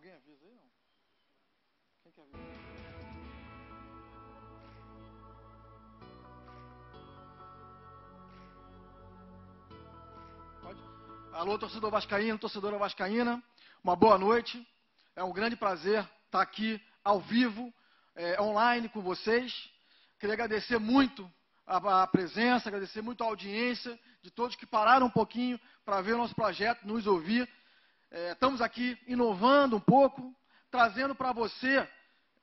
Alguém avisa aí, não? Quem que avisa? Pode? Alô, torcedor vascaíno, torcedora vascaína, uma boa noite. É um grande prazer estar aqui ao vivo, online com vocês. Queria agradecer muito a presença, agradecer muito a audiência de todos que pararam um pouquinho para ver o nosso projeto, nos ouvir. Estamos aqui inovando um pouco, trazendo para você,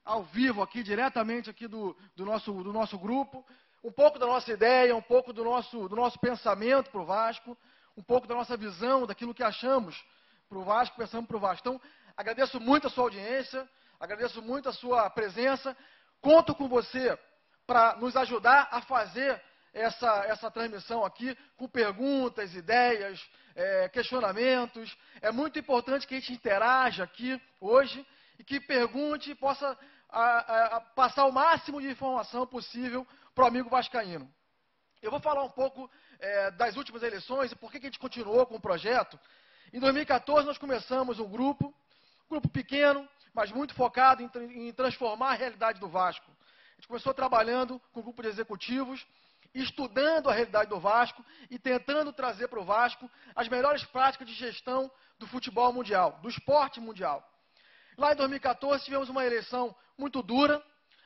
ao vivo, aqui diretamente aqui do nosso grupo, um pouco da nossa ideia, um pouco do nosso pensamento para o Vasco, um pouco da nossa visão, daquilo que achamos para o Vasco, pensamos para o Vasco. Então, agradeço muito a sua audiência, agradeço muito a sua presença, conto com você para nos ajudar a fazer essa transmissão aqui, com perguntas, ideias, questionamentos. É muito importante que a gente interaja aqui hoje e que pergunte e possa passar o máximo de informação possível para o amigo vascaíno. Eu vou falar um pouco das últimas eleições e por que a gente continuou com o projeto. Em 2014, nós começamos um grupo pequeno, mas muito focado em transformar a realidade do Vasco. A gente começou trabalhando com um grupo de executivos, estudando a realidade do Vasco e tentando trazer para o Vasco as melhores práticas de gestão do futebol mundial, do esporte mundial. Lá em 2014, tivemos uma eleição muito dura,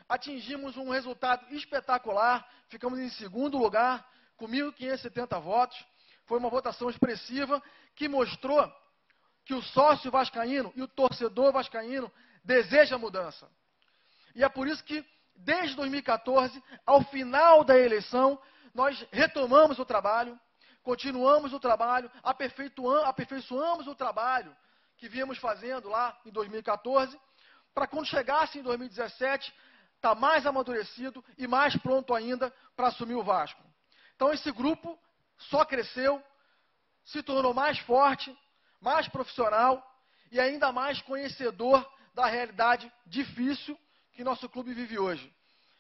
atingimos um resultado espetacular, ficamos em segundo lugar, com 1.570 votos. Foi uma votação expressiva que mostrou que o sócio vascaíno e o torcedor vascaíno deseja mudança. E é por isso que, desde 2014, ao final da eleição, nós retomamos o trabalho, continuamos o trabalho, aperfeiçoamos o trabalho que víamos fazendo lá em 2014, para quando chegasse em 2017, estar mais amadurecido e mais pronto ainda para assumir o Vasco. Então, esse grupo só cresceu, se tornou mais forte, mais profissional e ainda mais conhecedor da realidade difícil que nosso clube vive hoje.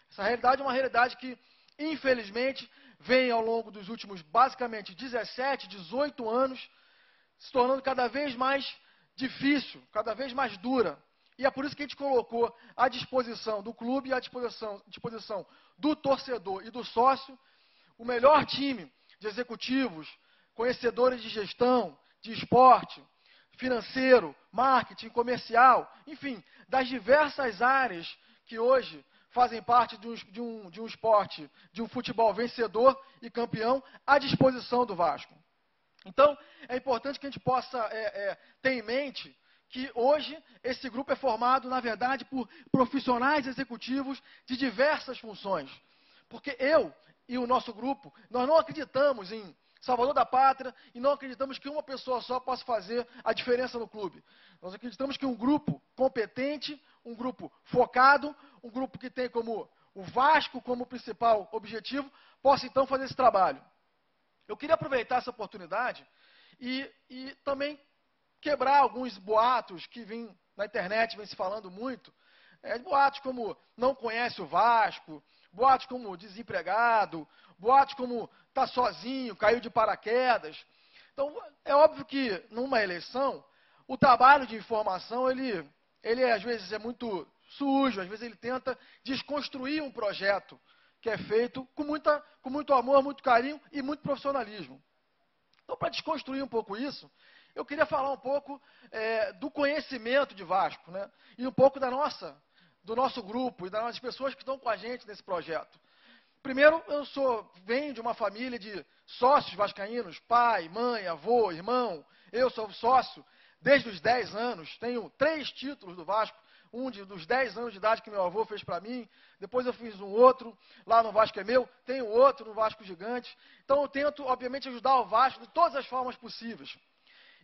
Essa realidade é uma realidade que, infelizmente, vem ao longo dos últimos, basicamente, 17, 18 anos, se tornando cada vez mais difícil, cada vez mais dura. E é por isso que a gente colocou à disposição do clube e à disposição do torcedor e do sócio o melhor time de executivos, conhecedores de gestão, de esporte, financeiro, marketing, comercial, enfim, das diversas áreas que hoje fazem parte de um esporte, de um futebol vencedor e campeão, à disposição do Vasco. Então, é importante que a gente possa ter em mente que hoje esse grupo é formado, na verdade, por profissionais executivos de diversas funções. Porque eu e o nosso grupo, nós não acreditamos em Salvador da Pátria e não acreditamos que uma pessoa só possa fazer a diferença no clube. Nós acreditamos que um grupo competente, um grupo focado, um grupo que tem como o Vasco como principal objetivo, possa então fazer esse trabalho. Eu queria aproveitar essa oportunidade e também quebrar alguns boatos que vêm na internet, vem se falando muito. Boatos como não conhece o Vasco, boatos como desempregado, boatos como está sozinho, caiu de paraquedas. Então, é óbvio que numa eleição, o trabalho de informação, ele às vezes é muito sujo, às vezes ele tenta desconstruir um projeto que é feito com muito amor, muito carinho e muito profissionalismo. Então, para desconstruir um pouco isso, eu queria falar um pouco do conhecimento de Vasco, né? E um pouco do nosso grupo e das pessoas que estão com a gente nesse projeto. Primeiro, venho de uma família de sócios vascaínos, pai, mãe, avô, irmão. Eu sou sócio desde os 10 anos, tenho 3 títulos do Vasco, dos 10 anos de idade que meu avô fez para mim, depois eu fiz um outro, lá no Vasco é meu, tenho outro no Vasco Gigante. Então eu tento, obviamente, ajudar o Vasco de todas as formas possíveis.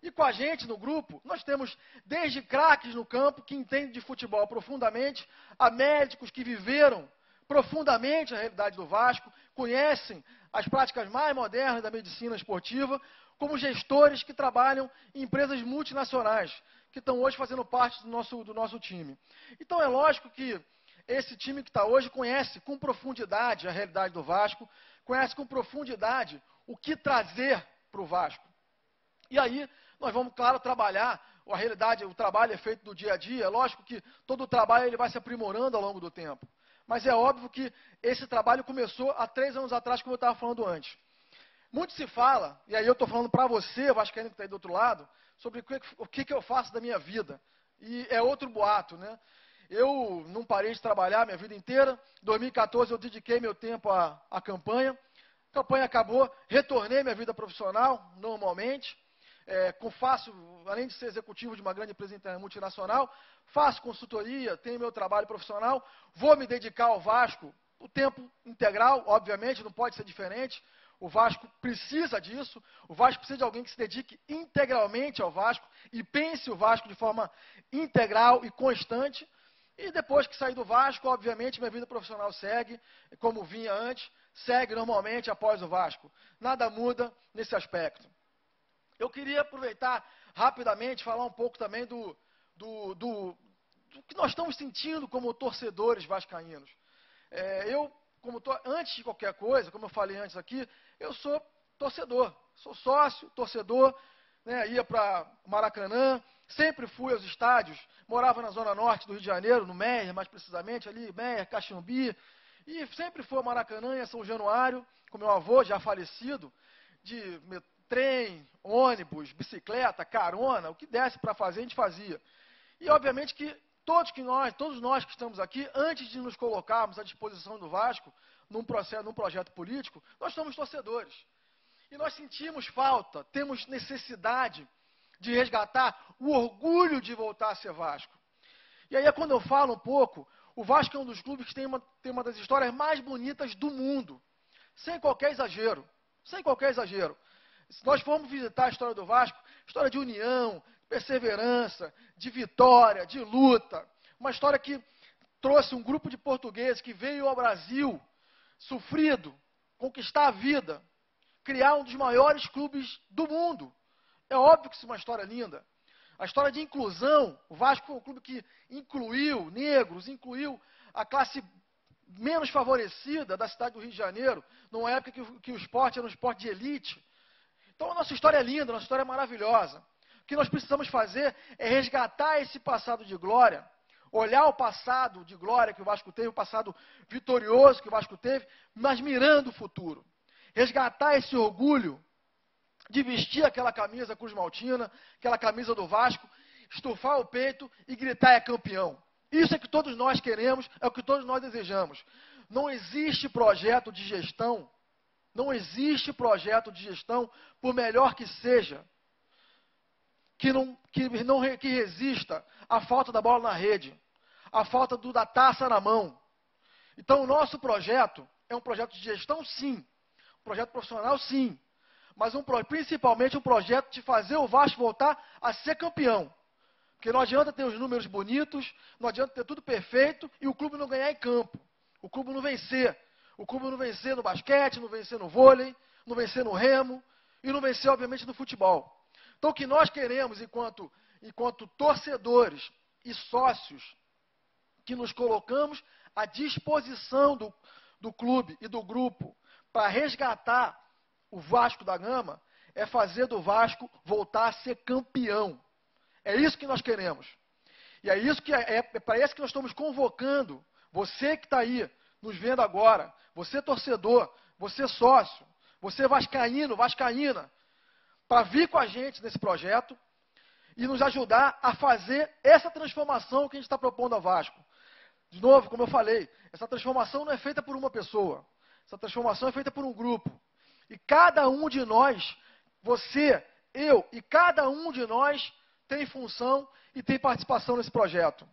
E com a gente no grupo, nós temos desde craques no campo que entendem de futebol profundamente, a médicos que viveram profundamente a realidade do Vasco, conhecem as práticas mais modernas da medicina esportiva, como gestores que trabalham em empresas multinacionais, que estão hoje fazendo parte do nosso time. Então é lógico que esse time que está hoje conhece com profundidade a realidade do Vasco, conhece com profundidade o que trazer para o Vasco. E aí Nós vamos, claro, trabalhar. A realidade, o trabalho é feito do dia a dia. É lógico que todo o trabalho ele vai se aprimorando ao longo do tempo. Mas é óbvio que esse trabalho começou há 3 anos atrás, como eu estava falando antes. Muito se fala, e aí eu estou falando para você, vascaíno que está aí do outro lado, sobre o que eu faço da minha vida. E é outro boato, né? Eu não parei de trabalhar minha vida inteira. Em 2014 eu dediquei meu tempo à campanha. A campanha acabou, retornei à minha vida profissional, normalmente. Faço, além de ser executivo de uma grande empresa multinacional, faço consultoria, tenho meu trabalho profissional, vou me dedicar ao Vasco o tempo integral, obviamente, não pode ser diferente. O Vasco precisa disso, o Vasco precisa de alguém que se dedique integralmente ao Vasco e pense o Vasco de forma integral e constante. E depois que sair do Vasco, obviamente, minha vida profissional segue, como vinha antes, segue normalmente após o Vasco. Nada muda nesse aspecto. Eu queria aproveitar rapidamente, falar um pouco também do que nós estamos sentindo como torcedores vascaínos. Antes de qualquer coisa, como eu falei antes aqui, eu sou torcedor, sou sócio, torcedor, né, ia para Maracanã, sempre fui aos estádios, morava na Zona Norte do Rio de Janeiro, no Meier, mais precisamente, ali, Meier, Caxambi, e sempre fui ao Maracanã e a São Januário, com meu avô, já falecido, de trem, ônibus, bicicleta, carona, o que desse para fazer, a gente fazia. E, obviamente, que todos nós que estamos aqui, antes de nos colocarmos à disposição do Vasco, num projeto político, nós somos torcedores. E nós sentimos falta, temos necessidade de resgatar o orgulho de voltar a ser Vasco. E aí, quando eu falo um pouco, o Vasco é um dos clubes que tem uma das histórias mais bonitas do mundo. Sem qualquer exagero. Sem qualquer exagero. Se nós formos visitar a história do Vasco, história de união, de perseverança, de vitória, de luta. Uma história que trouxe um grupo de portugueses que veio ao Brasil, sofrido, conquistar a vida, criar um dos maiores clubes do mundo. É óbvio que isso é uma história linda. A história de inclusão, o Vasco foi um clube que incluiu negros, incluiu a classe menos favorecida da cidade do Rio de Janeiro, numa época que o esporte era um esporte de elite. Então a nossa história é linda, a nossa história é maravilhosa. O que nós precisamos fazer é resgatar esse passado de glória, olhar o passado de glória que o Vasco teve, o passado vitorioso que o Vasco teve, mas mirando o futuro. Resgatar esse orgulho de vestir aquela camisa Cruz Maltina, aquela camisa do Vasco, estufar o peito e gritar é campeão. Isso é que todos nós queremos, é o que todos nós desejamos. Não existe projeto de gestão, por melhor que seja, que resista à falta da bola na rede, à falta da taça na mão. Então, o nosso projeto é um projeto de gestão, sim. Um projeto profissional, sim. Mas principalmente um projeto de fazer o Vasco voltar a ser campeão. Porque não adianta ter os números bonitos, não adianta ter tudo perfeito e o clube não ganhar em campo. O clube não vencer. O clube não vencer no basquete, não vencer no vôlei, não vencer no remo e não vencer, obviamente, no futebol. Então, o que nós queremos, enquanto torcedores e sócios, que nos colocamos à disposição do clube e do grupo para resgatar o Vasco da Gama, é fazer do Vasco voltar a ser campeão. É isso que nós queremos. E é isso para isso que nós estamos convocando você que está aí, nos vendo agora, você torcedor, você sócio, você vascaíno, vascaína, para vir com a gente nesse projeto e nos ajudar a fazer essa transformação que a gente está propondo ao Vasco. De novo, como eu falei, essa transformação não é feita por uma pessoa, essa transformação é feita por um grupo. E cada um de nós, você, eu e cada um de nós tem função e tem participação nesse projeto.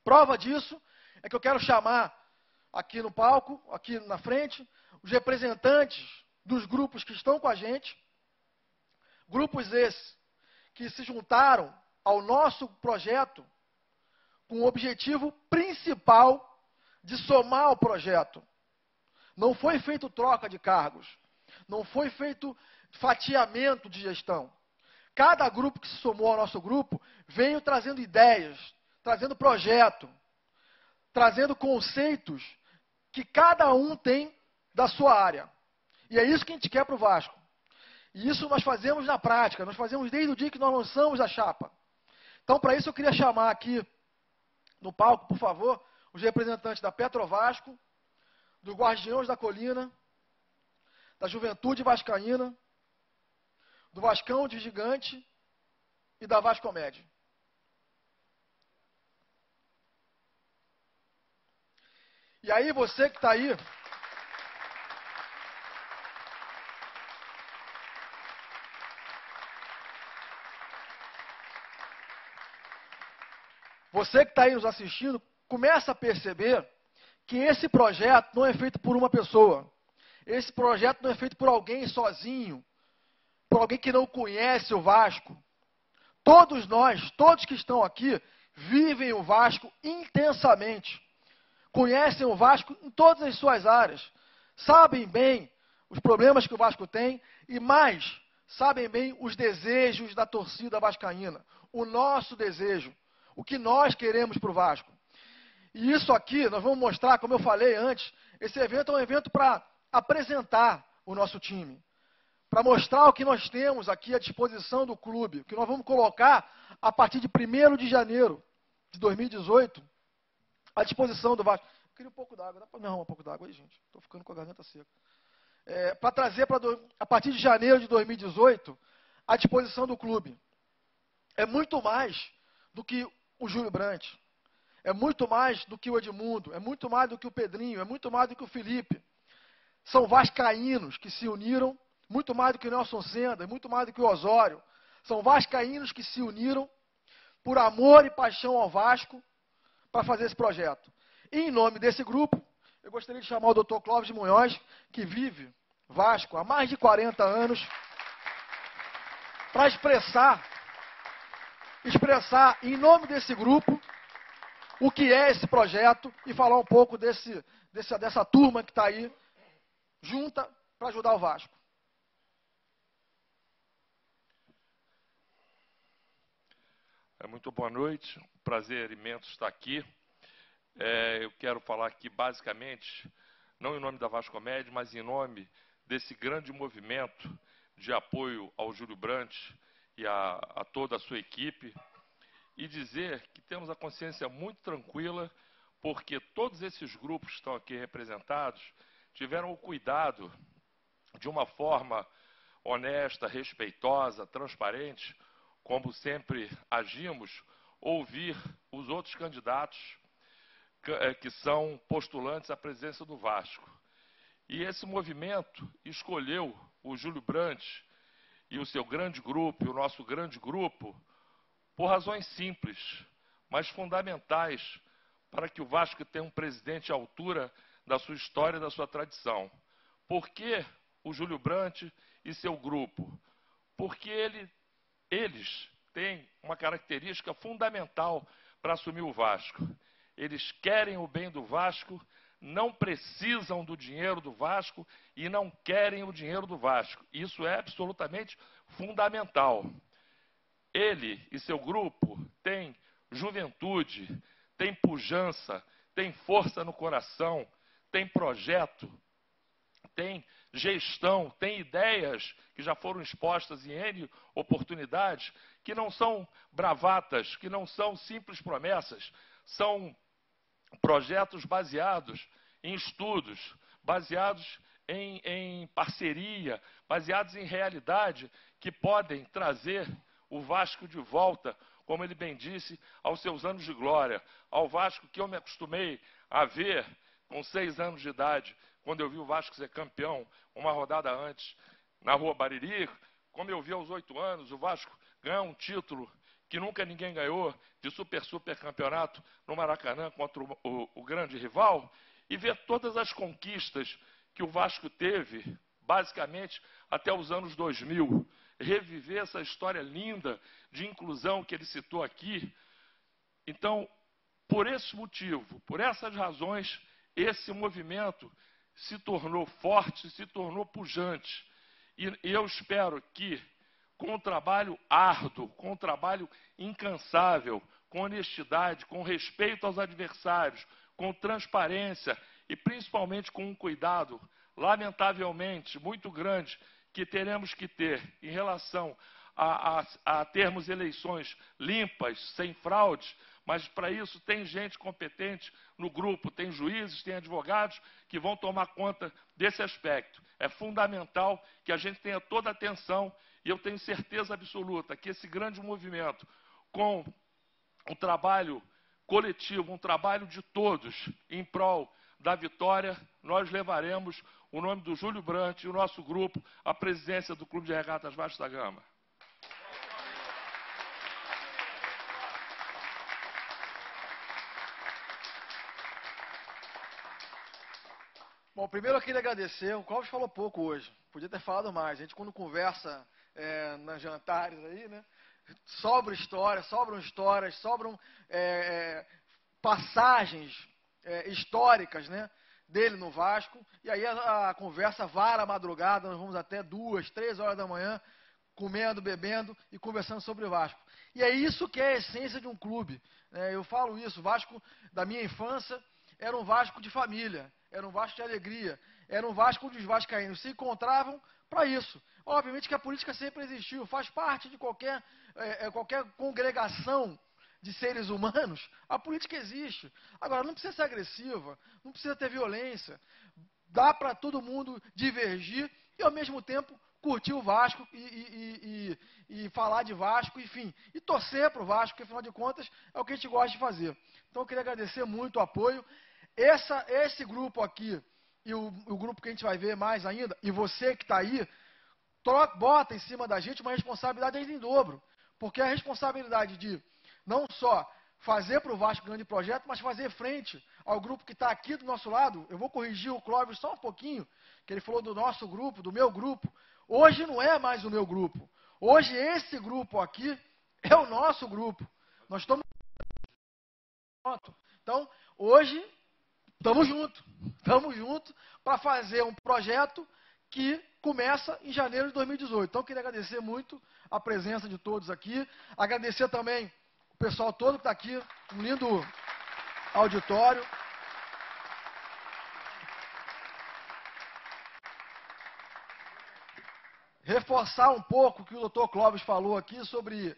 Prova disso é que eu quero chamar aqui no palco, aqui na frente, os representantes dos grupos que estão com a gente, grupos esses que se juntaram ao nosso projeto com o objetivo principal de somar ao projeto. Não foi feito troca de cargos, não foi feito fatiamento de gestão. Cada grupo que se somou ao nosso grupo veio trazendo ideias, trazendo projeto, trazendo conceitos que cada um tem da sua área. E é isso que a gente quer para o Vasco. E isso nós fazemos na prática, nós fazemos desde o dia que nós lançamos a chapa. Então, para isso, eu queria chamar aqui no palco, por favor, os representantes da Petrovasco, dos Guardiões da Colina, da Juventude Vascaína, do Vascão de Gigante e da Vascomédia. E aí, você que está aí, nos assistindo, começa a perceber que esse projeto não é feito por uma pessoa. Esse projeto não é feito por alguém sozinho, por alguém que não conhece o Vasco. Todos nós, todos que estão aqui, vivem o Vasco intensamente. Conhecem o Vasco em todas as suas áreas. Sabem bem os problemas que o Vasco tem e mais, sabem bem os desejos da torcida vascaína. O nosso desejo, o que nós queremos para o Vasco. E isso aqui, nós vamos mostrar, como eu falei antes, esse evento é um evento para apresentar o nosso time. Para mostrar o que nós temos aqui à disposição do clube, o que nós vamos colocar a partir de 1º de janeiro de 2018, à disposição do Vasco. Eu queria um pouco d'água, dá para me arrumar um pouco d'água aí, gente? Estou ficando com a garganta seca. Para trazer a partir de janeiro de 2018, à disposição do clube. É muito mais do que o Júlio Brandt. É muito mais do que o Edmundo, é muito mais do que o Pedrinho, é muito mais do que o Felipe. São vascaínos que se uniram, muito mais do que o Nelson Senda, muito mais do que o Osório. São vascaínos que se uniram por amor e paixão ao Vasco para fazer esse projeto. E em nome desse grupo, eu gostaria de chamar o Dr. Clóvis de Munhoz, que vive Vasco há mais de 40 anos, para expressar em nome desse grupo o que é esse projeto e falar um pouco dessa turma que está aí junta para ajudar o Vasco. Muito boa noite, prazer imenso estar aqui. Eu quero falar aqui basicamente, não em nome da Vascomédia, mas em nome desse grande movimento de apoio ao Júlio Brandt e a toda a sua equipe, e dizer que temos a consciência muito tranquila, porque todos esses grupos que estão aqui representados tiveram o cuidado, de uma forma honesta, respeitosa, transparente, como sempre agimos, ouvir os outros candidatos que são postulantes à presidência do Vasco. E esse movimento escolheu o Júlio Brandt e o seu grande grupo, e o nosso grande grupo, por razões simples, mas fundamentais, para que o Vasco tenha um presidente à altura da sua história e da sua tradição. Por que o Júlio Brandt e seu grupo? Porque eles têm uma característica fundamental para assumir o Vasco. Eles querem o bem do Vasco, não precisam do dinheiro do Vasco e não querem o dinheiro do Vasco. Isso é absolutamente fundamental. Ele e seu grupo têm juventude, têm pujança, têm força no coração, têm projeto, têm gestão, têm ideias que já foram expostas em N oportunidades, que não são bravatas, que não são simples promessas, são projetos baseados em estudos, baseados em parceria, baseados em realidade, que podem trazer o Vasco de volta, como ele bem disse, aos seus anos de glória, ao Vasco que eu me acostumei a ver com 6 anos de idade, quando eu vi o Vasco ser campeão, uma rodada antes, na Rua Bariri, como eu vi aos 8 anos, o Vasco ganhar um título que nunca ninguém ganhou, de super campeonato no Maracanã contra o grande rival, e ver todas as conquistas que o Vasco teve, basicamente, até os anos 2000, reviver essa história linda de inclusão que ele citou aqui. Então, por esse motivo, por essas razões, esse movimento se tornou forte, se tornou pujante. E eu espero que, com um trabalho árduo, com um trabalho incansável, com honestidade, com respeito aos adversários, com transparência e principalmente com um cuidado, lamentavelmente, muito grande, que teremos que ter em relação a termos eleições limpas, sem fraudes, mas para isso tem gente competente no grupo, tem juízes, tem advogados que vão tomar conta desse aspecto. É fundamental que a gente tenha toda a atenção, e eu tenho certeza absoluta que esse grande movimento, com um trabalho coletivo, um trabalho de todos em prol da vitória, nós levaremos o nome do Júlio Brandt e o nosso grupo à presidência do Clube de Regatas Vasco da Gama. Bom, primeiro eu queria agradecer. O Clóvis falou pouco hoje. Podia ter falado mais. A gente, quando conversa nas jantares aí, né? Sobram histórias, sobram passagens históricas, né? Dele no Vasco. E aí a conversa vara a madrugada. Nós vamos até 2, 3 horas da manhã, comendo, bebendo e conversando sobre o Vasco. E é isso que é a essência de um clube. Eu falo isso. O Vasco da minha infância era um Vasco de família. Era um Vasco de alegria, era um Vasco onde os vascaínos se encontravam para isso. Obviamente que a política sempre existiu, faz parte de qualquer congregação de seres humanos, a política existe. Agora, não precisa ser agressiva, não precisa ter violência, dá para todo mundo divergir e, ao mesmo tempo, curtir o Vasco e falar de Vasco, enfim, e torcer para o Vasco, porque, afinal de contas, é o que a gente gosta de fazer. Então, eu queria agradecer muito o apoio. Esse grupo aqui, e o grupo que a gente vai ver mais ainda, e você que está aí, bota em cima da gente uma responsabilidade ainda em dobro. Porque a responsabilidade de não só fazer para o Vasco grande projeto, mas fazer frente ao grupo que está aqui do nosso lado. Eu vou corrigir o Clóvis só um pouquinho, que ele falou do nosso grupo, do meu grupo. Hoje não é mais o meu grupo. Hoje esse grupo aqui é o nosso grupo. Nós estamos... Então, hoje... Estamos juntos para fazer um projeto que começa em janeiro de 2018. Então, eu queria agradecer muito a presença de todos aqui, agradecer também o pessoal todo que está aqui, um lindo auditório. Reforçar um pouco o que o Dr. Clóvis falou aqui sobre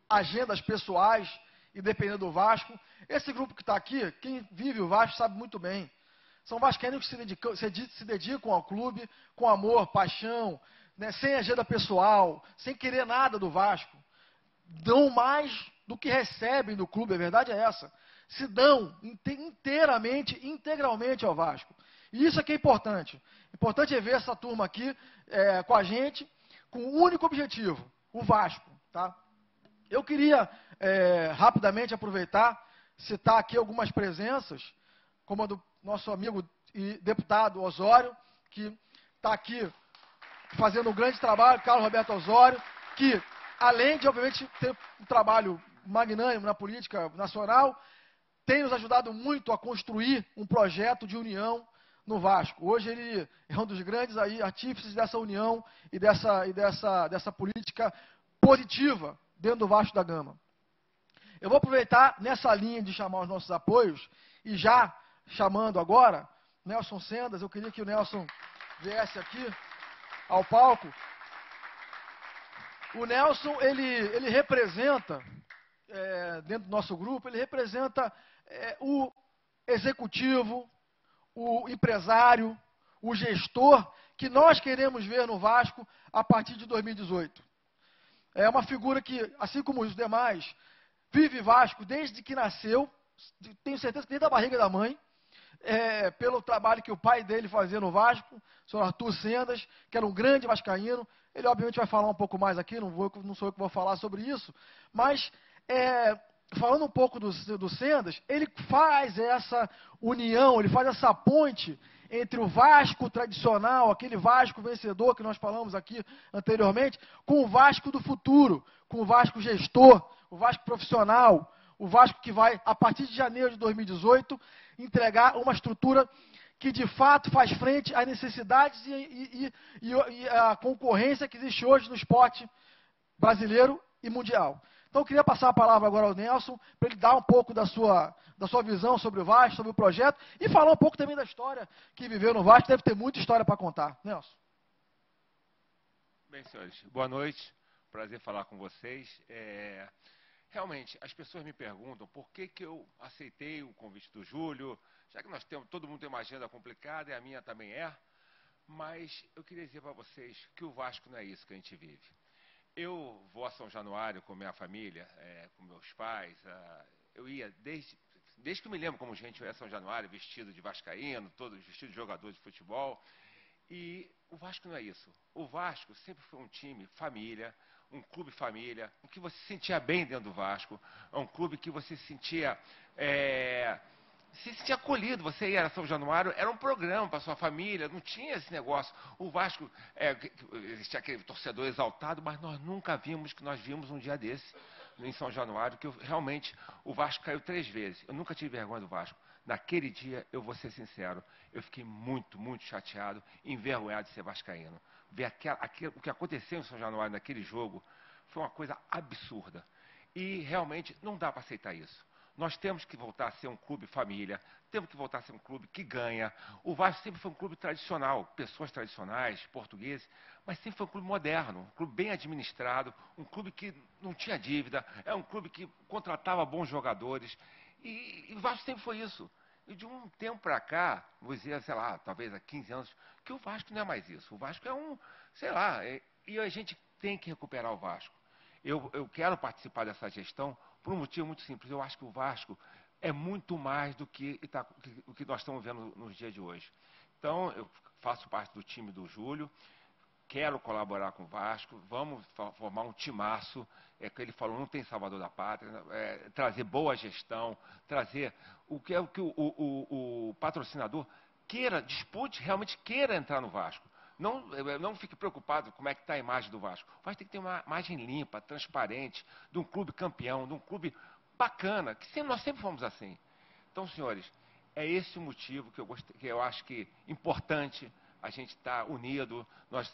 agendas pessoais e dependendo do Vasco. Esse grupo que está aqui, quem vive o Vasco sabe muito bem. São vascaínos que se dedicam ao clube com amor, paixão, né, sem agenda pessoal, sem querer nada do Vasco. Dão mais do que recebem do clube, a verdade é essa. Se dão integralmente ao Vasco. E isso aqui é importante. Importante é ver essa turma aqui com a gente, com um único objetivo, o Vasco. Tá? Eu queria rapidamente aproveitar, citar aqui algumas presenças, como a do nosso amigo e deputado Osório, que está aqui fazendo um grande trabalho, Carlos Roberto Osório, que além de, obviamente, ter um trabalho magnânimo na política nacional, tem nos ajudado muito a construir um projeto de união no Vasco. Hoje ele é um dos grandes artífices dessa união e dessa política positiva dentro do Vasco da Gama. Eu vou aproveitar nessa linha de chamar os nossos apoios, e já chamando agora, Nelson Sendas, eu queria que o Nelson viesse aqui ao palco. O Nelson, ele representa, dentro do nosso grupo, ele representa o executivo, o empresário, o gestor que nós queremos ver no Vasco a partir de 2018. É uma figura que, assim como os demais, vive Vasco desde que nasceu, tenho certeza que desde a barriga da mãe, pelo trabalho que o pai dele fazia no Vasco, o senhor Arthur Sendas, que era um grande vascaíno. Ele, obviamente, vai falar um pouco mais aqui, não sou eu que vou falar sobre isso, mas, falando um pouco do Sendas, ele faz essa união, ele faz essa ponte entre o Vasco tradicional, aquele Vasco vencedor que nós falamos aqui anteriormente, com o Vasco do futuro, com o Vasco gestor, o Vasco profissional, o Vasco que vai, a partir de janeiro de 2018, entregar uma estrutura que de fato faz frente às necessidades e à concorrência que existe hoje no esporte brasileiro e mundial. Então, eu queria passar a palavra agora ao Nelson, para ele dar um pouco da sua visão sobre o Vasco, sobre o projeto, e falar um pouco também da história que viveu no Vasco. Deve ter muita história para contar. Nelson. Bem, senhores, boa noite. Prazer falar com vocês. Realmente, as pessoas me perguntam por que eu aceitei o convite do Júlio, já que todo mundo tem uma agenda complicada e a minha também é, mas eu queria dizer para vocês que o Vasco não é isso que a gente vive. Eu vou a São Januário com minha família, com meus pais, eu ia desde que eu me lembro como gente, eu ia a São Januário vestido de vascaíno, todo vestido de jogador de futebol. E o Vasco não é isso. O Vasco sempre foi um time família, um clube família, em que você se sentia bem dentro do Vasco, é um clube que você se sentia acolhido. Você ia a São Januário, era um programa para sua família, não tinha esse negócio. O Vasco, existia aquele torcedor exaltado, mas nós nunca vimos que nós vimos um dia desse em São Januário, que realmente o Vasco caiu 3 vezes. Eu nunca tive vergonha do Vasco. Naquele dia, eu vou ser sincero, eu fiquei muito, muito chateado, envergonhado de ser vascaíno. Ver o que aconteceu em São Januário naquele jogo foi uma coisa absurda. E realmente não dá para aceitar isso. Nós temos que voltar a ser um clube família, temos que voltar a ser um clube que ganha. O Vasco sempre foi um clube tradicional, pessoas tradicionais, portugueses, mas sempre foi um clube moderno, um clube bem administrado, um clube que não tinha dívida, é um clube que contratava bons jogadores. E o Vasco sempre foi isso. E de um tempo para cá, vou dizer, sei lá, talvez há 15 anos, que o Vasco não é mais isso. O Vasco é sei lá, e a gente tem que recuperar o Vasco. Eu quero participar dessa gestão por um motivo muito simples. Eu acho que o Vasco é muito mais do que o que nós estamos vendo nos dias de hoje. Então, eu faço parte do time do Júlio, quero colaborar com o Vasco, vamos formar um timaço, que ele falou, não tem salvador da pátria, trazer boa gestão, trazer o que o patrocinador dispute, realmente queira entrar no Vasco. Não fique preocupado com como é que está a imagem do Vasco. O Vasco tem que ter uma imagem limpa, transparente, de um clube campeão, de um clube bacana, que nós sempre fomos assim. Então, senhores, é esse o motivo que eu acho que é importante a gente estar unido. Nós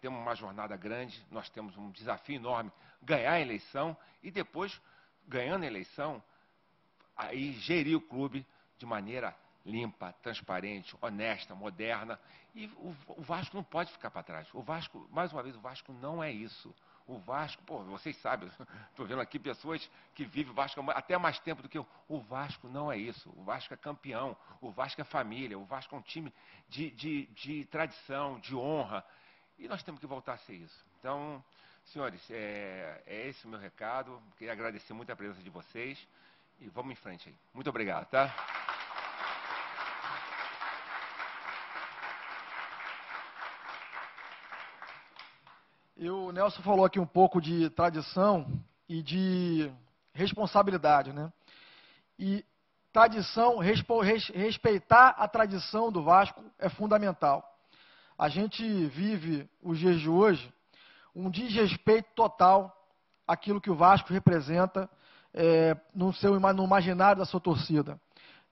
temos uma jornada grande, nós temos um desafio enorme, ganhar a eleição e depois, ganhando a eleição, aí gerir o clube de maneira limpa, transparente, honesta, moderna. E o Vasco não pode ficar para trás. O Vasco, mais uma vez, o Vasco não é isso. O Vasco, vocês sabem, estou vendo aqui pessoas que vivem o Vasco até mais tempo do que eu. O Vasco não é isso. O Vasco é campeão, o Vasco é família, o Vasco é um time de tradição, de honra. E nós temos que voltar a ser isso. Então, senhores, é esse o meu recado. Queria agradecer muito a presença de vocês. E vamos em frente aí. Muito obrigado, tá? O Nelson falou aqui um pouco de tradição e de responsabilidade, né? E tradição, respeitar a tradição do Vasco é fundamental. A gente vive os dias de hoje um desrespeito total àquilo que o Vasco representa no imaginário da sua torcida.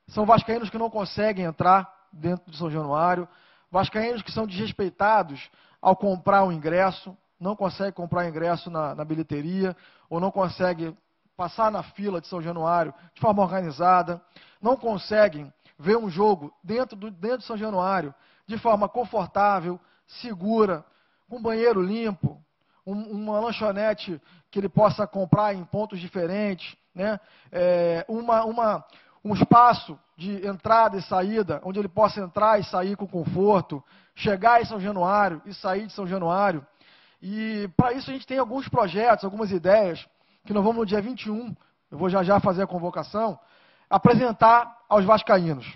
São vascaínos que não conseguem entrar dentro de São Januário, vascaínos que são desrespeitados ao comprar um ingresso, não consegue comprar ingresso na bilheteria, ou não consegue passar na fila de São Januário de forma organizada, não conseguem ver um jogo dentro de São Januário de forma confortável, segura, com banheiro limpo, uma lanchonete que ele possa comprar em pontos diferentes, né? Um espaço de entrada e saída, onde ele possa entrar e sair com conforto, chegar em São Januário e sair de São Januário. E para isso a gente tem alguns projetos, algumas ideias, que nós vamos no dia 21, eu vou já fazer a convocação, apresentar aos vascaínos.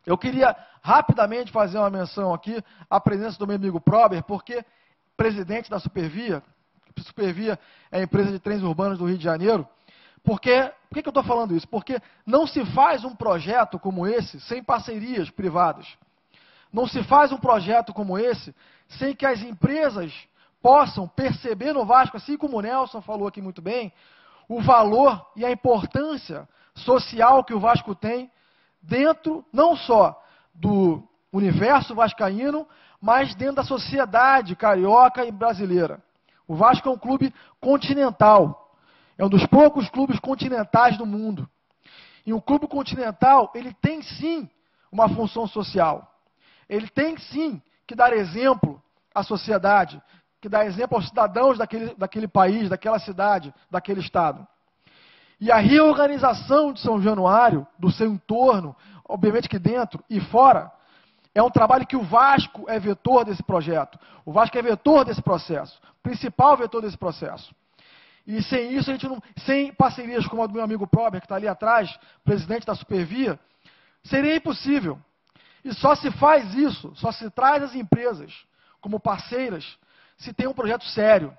Eu queria rapidamente fazer uma menção aqui à presença do meu amigo Prober, porque presidente da Supervia é a empresa de trens urbanos do Rio de Janeiro. Por que eu estou falando isso? Porque não se faz um projeto como esse sem parcerias privadas. Não se faz um projeto como esse sem que as empresas possam perceber no Vasco, assim como o Nelson falou aqui muito bem, o valor e a importância social que o Vasco tem dentro, não só do universo vascaíno, mas dentro da sociedade carioca e brasileira. O Vasco é um clube continental. É um dos poucos clubes continentais do mundo. E um clube continental, ele tem sim uma função social. Ele tem sim que dar exemplo à sociedade, que dá exemplo aos cidadãos daquele país, daquela cidade, daquele estado. E a reorganização de São Januário, do seu entorno, obviamente que dentro e fora, é um trabalho que o Vasco é vetor desse projeto. O Vasco é vetor desse processo, principal vetor desse processo. E sem isso, a gente não, sem parcerias como a do meu amigo Prober, que está ali atrás, presidente da Supervia, seria impossível. E só se faz isso, só se traz as empresas como parceiras, se tem um projeto sério.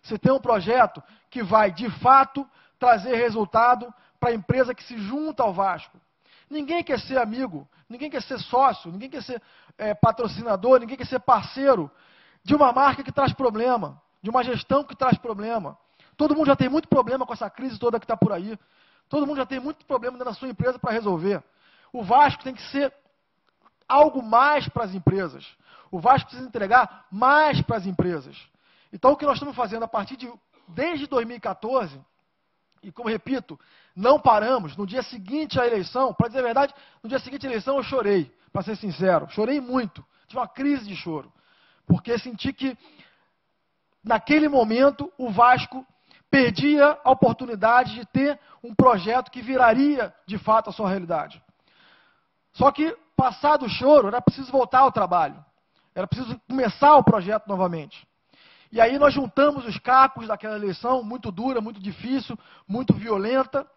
Se tem um projeto que vai, de fato, trazer resultado para a empresa que se junta ao Vasco. Ninguém quer ser amigo, ninguém quer ser sócio, ninguém quer ser patrocinador, ninguém quer ser parceiro de uma marca que traz problema, de uma gestão que traz problema. Todo mundo já tem muito problema com essa crise toda que está por aí. Todo mundo já tem muito problema dentro da sua empresa para resolver. O Vasco tem que ser algo mais para as empresas. O Vasco precisa entregar mais para as empresas. Então, o que nós estamos fazendo desde 2014, e como repito, não paramos, no dia seguinte à eleição, para dizer a verdade, no dia seguinte à eleição eu chorei, para ser sincero, chorei muito, tive uma crise de choro, porque senti que, naquele momento, o Vasco perdia a oportunidade de ter um projeto que viraria, de fato, a sua realidade. Só que, passado o choro, era preciso voltar ao trabalho. Era preciso começar o projeto novamente. E aí nós juntamos os cacos daquela eleição, muito dura, muito difícil, muito violenta,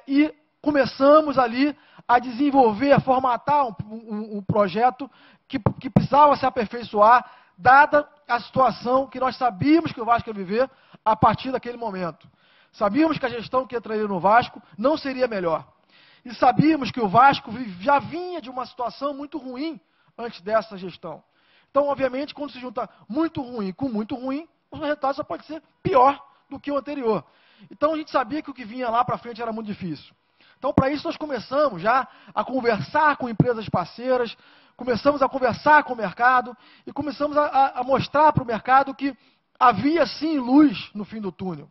e começamos ali a desenvolver, a formatar um projeto que precisava se aperfeiçoar, dada a situação que nós sabíamos que o Vasco ia viver a partir daquele momento. Sabíamos que a gestão que entraria no Vasco não seria melhor. E sabíamos que o Vasco já vinha de uma situação muito ruim antes dessa gestão. Então, obviamente, quando se junta muito ruim com muito ruim, o resultado só pode ser pior do que o anterior. Então, a gente sabia que o que vinha lá para frente era muito difícil. Então, para isso, nós começamos já a conversar com empresas parceiras, começamos a conversar com o mercado e começamos a mostrar para o mercado que havia, sim, luz no fim do túnel.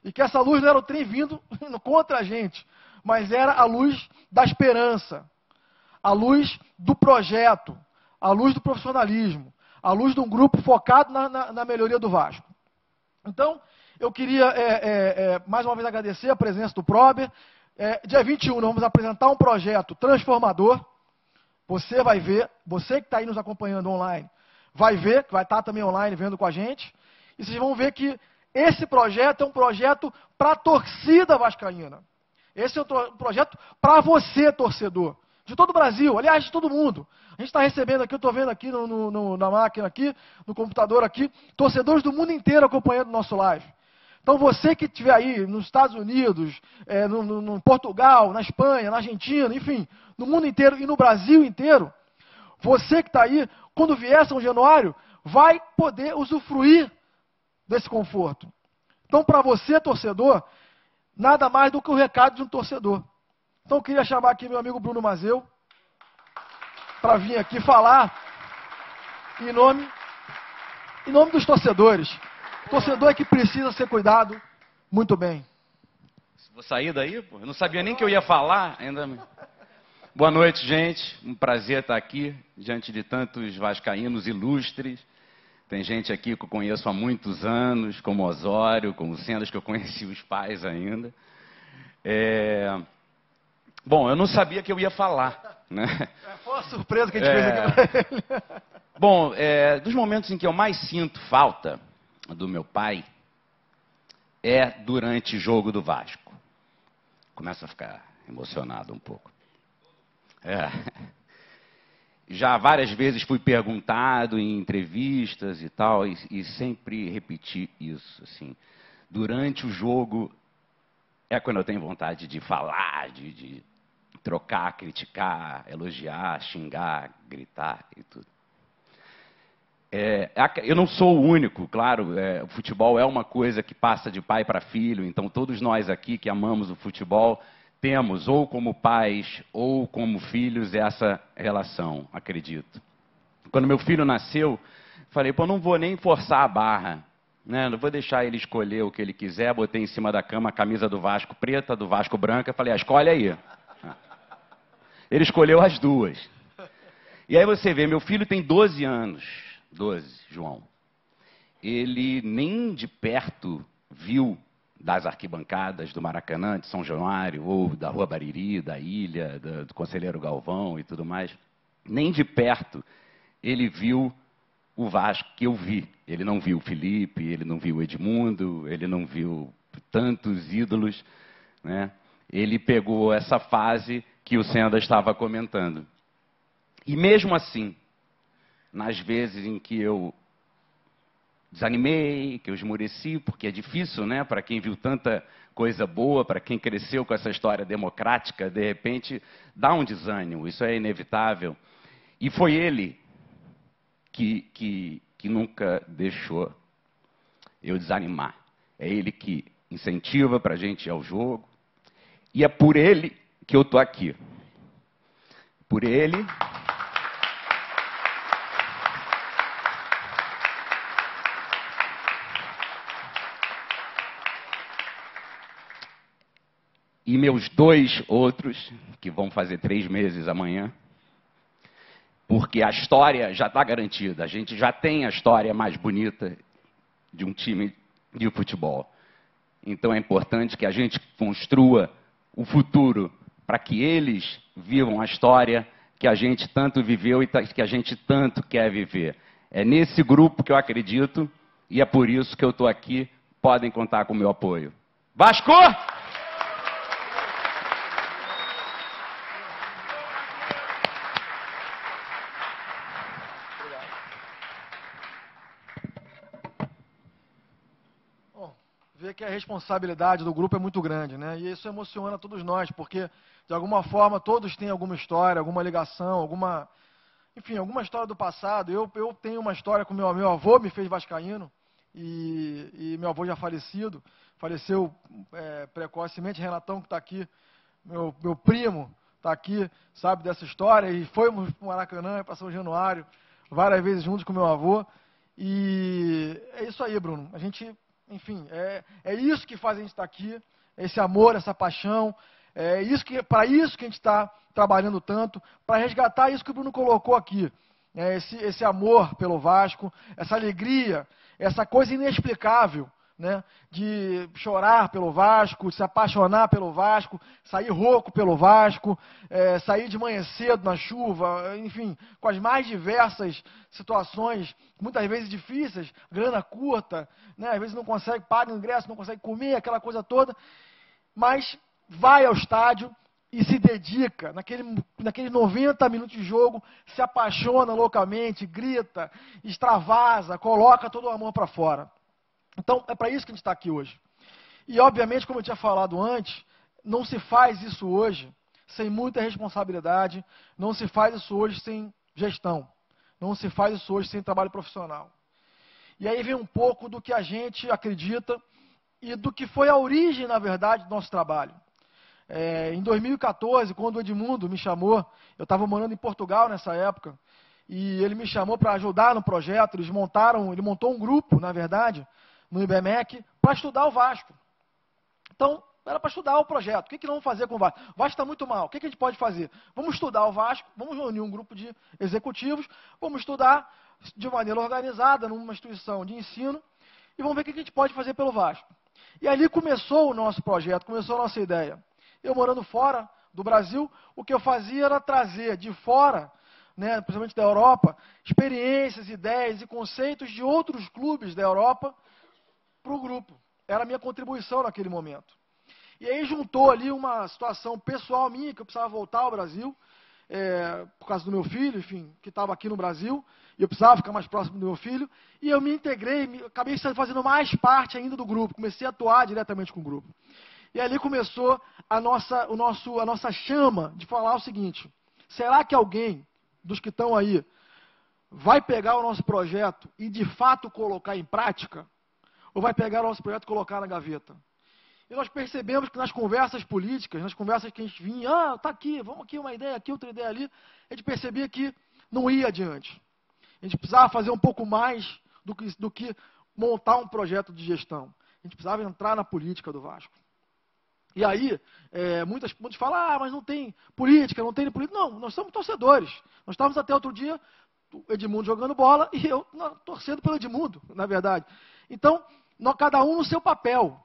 E que essa luz não era o trem vindo contra a gente, mas era a luz da esperança, a luz do projeto, a luz do profissionalismo, a luz de um grupo focado na melhoria do Vasco. Então, eu queria, mais uma vez, agradecer a presença do Prober. Dia 21, nós vamos apresentar um projeto transformador. Você vai ver, você que está aí nos acompanhando online, vai ver, que vai estar também online vendo com a gente. E vocês vão ver que esse projeto é um projeto para a torcida vascaína. Esse é um projeto para você, torcedor. De todo o Brasil, aliás, de todo mundo. A gente está recebendo aqui, eu estou vendo aqui na máquina aqui, no computador aqui, torcedores do mundo inteiro acompanhando o nosso live. Então você que estiver aí nos Estados Unidos, no Portugal, na Espanha, na Argentina, enfim, no mundo inteiro e no Brasil inteiro, você que está aí, quando vier São Januário, vai poder usufruir desse conforto. Então, para você, torcedor, nada mais do que o recado de um torcedor. Então, eu queria chamar aqui meu amigo Bruno Mazeu para vir aqui falar em nome dos torcedores. O torcedor é que precisa ser cuidado muito bem. Vou sair daí, pô? Eu não sabia nem que eu ia falar. Boa noite, gente. Um prazer estar aqui diante de tantos vascaínos ilustres. Tem gente aqui que eu conheço há muitos anos, como Osório, como Sendas, que eu conheci os pais ainda. Bom, eu não sabia que eu ia falar, né? Foi uma surpresa que a gente fez aqui pra ele. Bom, dos momentos em que eu mais sinto falta do meu pai é durante o jogo do Vasco. Começa a ficar emocionado um pouco. Já várias vezes fui perguntado em entrevistas e tal, e sempre repeti isso, assim. Durante o jogo é quando eu tenho vontade de falar, de trocar, criticar, elogiar, xingar, gritar e tudo. Eu não sou o único, claro, o futebol é uma coisa que passa de pai para filho, então todos nós aqui que amamos o futebol temos, ou como pais, ou como filhos, essa relação, acredito. Quando meu filho nasceu, falei, pô, não vou nem forçar a barra, né? Não vou deixar ele escolher o que ele quiser, botei em cima da cama a camisa do Vasco preta, do Vasco branca, falei, escolhe aí. Ele escolheu as duas. E aí você vê, meu filho tem 12 anos, 12, João. ele nem de perto viu das arquibancadas do Maracanã, de São Januário, ou da Rua Bariri, da Ilha, do Conselheiro Galvão e tudo mais, nem de perto ele viu o Vasco que eu vi. Ele não viu o Felipe, ele não viu o Edmundo, ele não viu tantos ídolos, né? Ele pegou essa fase que o Senda estava comentando. E mesmo assim, nas vezes em que eu desanimei, que eu esmoreci, porque é difícil, né? Para quem viu tanta coisa boa, para quem cresceu com essa história democrática, de repente dá um desânimo, isso é inevitável. E foi ele que nunca deixou eu desanimar. É ele que incentiva para a gente ir ao jogo. E é por ele que eu estou aqui. Por ele. E meus 2 outros, que vão fazer 3 meses amanhã, porque a história já está garantida. A gente já tem a história mais bonita de um time de futebol. Então é importante que a gente construa o futuro para que eles vivam a história que a gente tanto viveu e que a gente tanto quer viver. É nesse grupo que eu acredito e é por isso que eu estou aqui. Podem contar com o meu apoio. Vasco! Ver que a responsabilidade do grupo é muito grande, né? E isso emociona todos nós, porque, de alguma forma, todos têm alguma história, alguma ligação, enfim, alguma história do passado. Eu tenho uma história com meu avô, me fez vascaíno, e meu avô já falecido, faleceu precocemente. Renatão, que está aqui, meu primo, está aqui, sabe dessa história, e fomos para o Maracanã, para São Januário, várias vezes juntos com meu avô. E é isso aí, Bruno. A gente... Enfim, é isso que faz a gente estar aqui, esse amor, essa paixão, para isso que a gente está trabalhando tanto, para resgatar isso que o Bruno colocou aqui, esse amor pelo Vasco, essa alegria, essa coisa inexplicável, né, de chorar pelo Vasco, de se apaixonar pelo Vasco, sair rouco pelo Vasco, sair de manhã cedo na chuva, enfim, com as mais diversas situações, muitas vezes difíceis, grana curta, né, às vezes não consegue, paga o ingresso, não consegue comer, aquela coisa toda, mas vai ao estádio e se dedica, naqueles 90 minutos de jogo, se apaixona loucamente, grita, extravasa, coloca todo o amor para fora. Então, é para isso que a gente está aqui hoje. E, obviamente, como eu tinha falado antes, não se faz isso hoje sem muita responsabilidade, não se faz isso hoje sem gestão, não se faz isso hoje sem trabalho profissional. E aí vem um pouco do que a gente acredita e do que foi a origem, na verdade, do nosso trabalho. Em 2014, quando o Edmundo me chamou, eu estava morando em Portugal nessa época, e ele me chamou para ajudar no projeto. Ele montou um grupo, na verdade, no IBMEC, para estudar o Vasco. Então, era para estudar o projeto. O que nós vamos fazer com o Vasco? O Vasco está muito mal. O que a gente pode fazer? Vamos estudar o Vasco, vamos reunir um grupo de executivos, vamos estudar de maneira organizada, numa instituição de ensino, e vamos ver o que a gente pode fazer pelo Vasco. E ali começou o nosso projeto, começou a nossa ideia. Eu morando fora do Brasil, o que eu fazia era trazer de fora, né, principalmente da Europa, experiências, ideias e conceitos de outros clubes da Europa para o grupo. Era a minha contribuição naquele momento. E aí juntou ali uma situação pessoal minha, que eu precisava voltar ao Brasil, por causa do meu filho, enfim, que estava aqui no Brasil, e eu precisava ficar mais próximo do meu filho, e eu me integrei, acabei fazendo mais parte ainda do grupo, comecei a atuar diretamente com o grupo. E ali começou a nossa chama de falar o seguinte: será que alguém dos que estão aí vai pegar o nosso projeto e de fato colocar em prática? Ou vai pegar o nosso projeto e colocar na gaveta? E nós percebemos que nas conversas políticas, nas conversas que a gente vinha, está aqui, vamos aqui, uma ideia aqui, outra ideia ali, a gente percebia que não ia adiante. A gente precisava fazer um pouco mais do que montar um projeto de gestão. A gente precisava entrar na política do Vasco. E aí, muitos falam, mas não tem política, não tem política. Não, nós somos torcedores. Nós estávamos até outro dia o Edmundo jogando bola e eu torcendo pelo Edmundo, na verdade. Então, cada um no seu papel.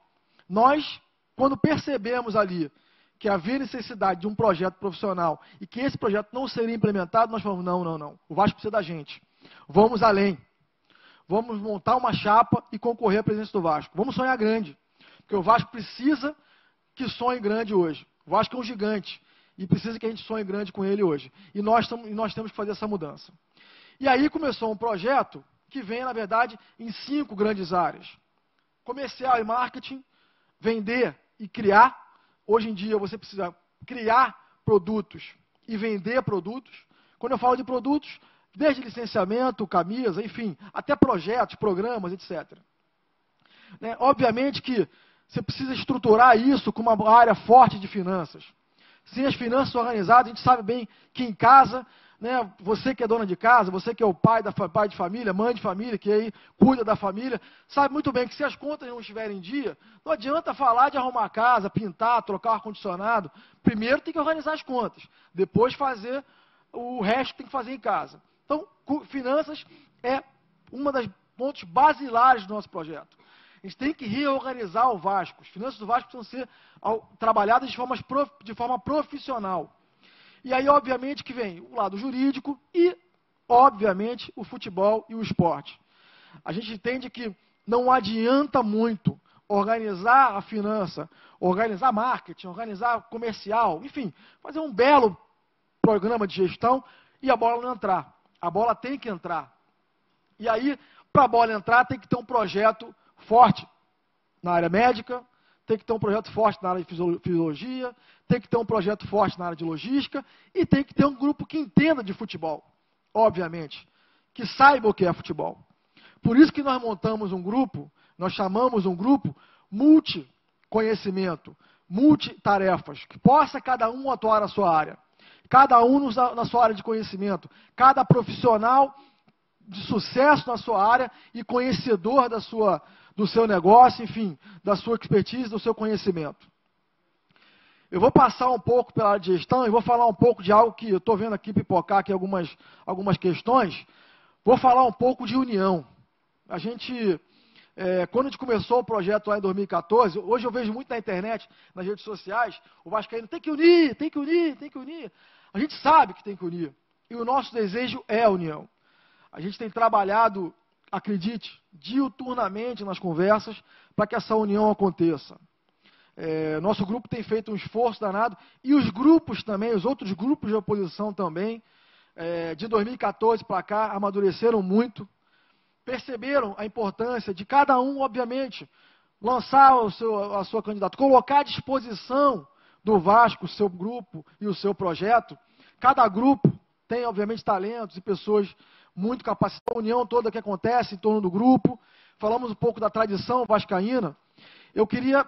Nós, quando percebemos ali que havia necessidade de um projeto profissional e que esse projeto não seria implementado, nós falamos, não. O Vasco precisa da gente. Vamos além. Vamos montar uma chapa e concorrer à presidência do Vasco. Vamos sonhar grande. Porque o Vasco precisa que sonhe grande hoje. O Vasco é um gigante. E precisa que a gente sonhe grande com ele hoje. E nós temos que fazer essa mudança. E aí começou um projeto que vem, na verdade, em 5 grandes áreas. Comercial e marketing, vender e criar. Hoje em dia você precisa criar produtos e vender produtos. Quando eu falo de produtos, desde licenciamento, camisa, enfim, até projetos, programas, etc. Né? Obviamente que você precisa estruturar isso com uma área forte de finanças. Sem as finanças organizadas, a gente sabe bem que em casa, né, você que é dona de casa, você que é o pai de família, mãe de família, que aí cuida da família, sabe muito bem que se as contas não estiverem em dia, não adianta falar de arrumar a casa, pintar, trocar o ar-condicionado. Primeiro tem que organizar as contas, depois fazer o resto que tem que fazer em casa. Então, finanças é uma das pontos basilares do nosso projeto. A gente tem que reorganizar o Vasco. As finanças do Vasco precisam ser trabalhadas de forma profissional. E aí, obviamente, que vem o lado jurídico e, obviamente, o futebol e o esporte. A gente entende que não adianta muito organizar a finança, organizar marketing, organizar comercial, enfim, fazer um belo programa de gestão e a bola não entrar. A bola tem que entrar. E aí, para a bola entrar, tem que ter um projeto forte na área médica, tem que ter um projeto forte na área de fisiologia, tem que ter um projeto forte na área de logística e tem que ter um grupo que entenda de futebol, obviamente, que saiba o que é futebol. Por isso que nós montamos um grupo, nós chamamos um grupo multi-conhecimento, multitarefas, que possa cada um atuar na sua área, cada um na sua área de conhecimento, cada profissional de sucesso na sua área e conhecedor do seu negócio, enfim, da sua expertise, do seu conhecimento. Eu vou passar um pouco pela área de gestão e vou falar um pouco de algo que eu estou vendo aqui pipocar aqui algumas questões. Vou falar um pouco de união. Quando a gente começou o projeto lá em 2014, hoje eu vejo muito na internet, nas redes sociais, o vascaíno tem que unir, tem que unir, tem que unir. A gente sabe que tem que unir. E o nosso desejo é a união. A gente tem trabalhado, acredite, diuturnamente nas conversas para que essa união aconteça. Nosso grupo tem feito um esforço danado e os grupos também, os outros grupos de oposição também, de 2014 para cá, amadureceram muito, perceberam a importância de cada um, obviamente, lançar a sua candidata, colocar à disposição do Vasco o seu grupo e o seu projeto. Cada grupo tem, obviamente, talentos e pessoas muito capacitadas, a união toda que acontece em torno do grupo. Falamos um pouco da tradição vascaína. Eu queria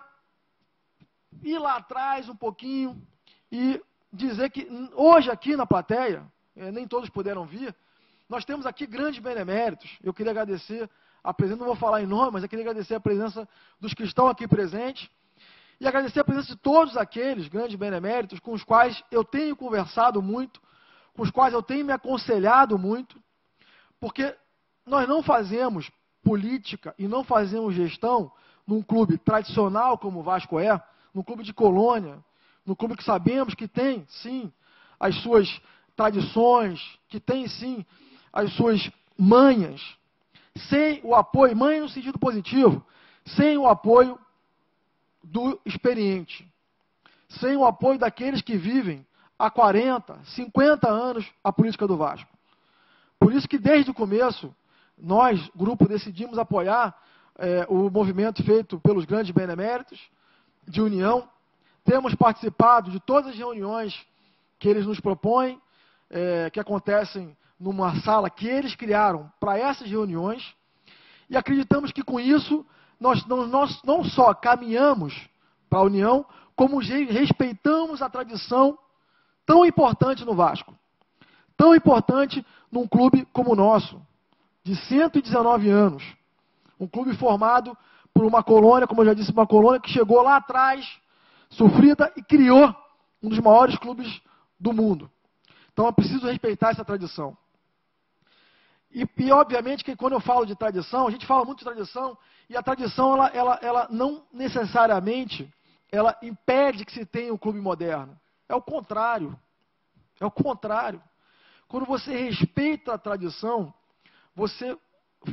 ir lá atrás um pouquinho e dizer que hoje aqui na plateia, nem todos puderam vir, nós temos aqui grandes beneméritos. Eu queria agradecer a presença, não vou falar em nome, mas eu queria agradecer a presença dos que estão aqui presentes e agradecer a presença de todos aqueles grandes beneméritos com os quais eu tenho conversado muito, com os quais eu tenho me aconselhado muito, porque nós não fazemos política e não fazemos gestão num clube tradicional como o Vasco é, num clube de colônia, num clube que sabemos que tem, sim, as suas tradições, que tem, sim, as suas manhas, sem o apoio, manha no sentido positivo, sem o apoio do experiente, sem o apoio daqueles que vivem há 40, 50 anos a política do Vasco. Por isso que desde o começo, nós, grupo, decidimos apoiar o movimento feito pelos grandes beneméritos de união. Temos participado de todas as reuniões que eles nos propõem, que acontecem numa sala que eles criaram para essas reuniões, e acreditamos que com isso nós não só caminhamos para a união, como respeitamos a tradição tão importante no Vasco, tão importante num clube como o nosso, de 119 anos, um clube formado por uma colônia, como eu já disse, uma colônia que chegou lá atrás, sofrida, e criou um dos maiores clubes do mundo. Então é preciso respeitar essa tradição. E obviamente que quando eu falo de tradição, a gente fala muito de tradição, e a tradição ela não necessariamente ela impede que se tenha um clube moderno. É o contrário. É o contrário. Quando você respeita a tradição, você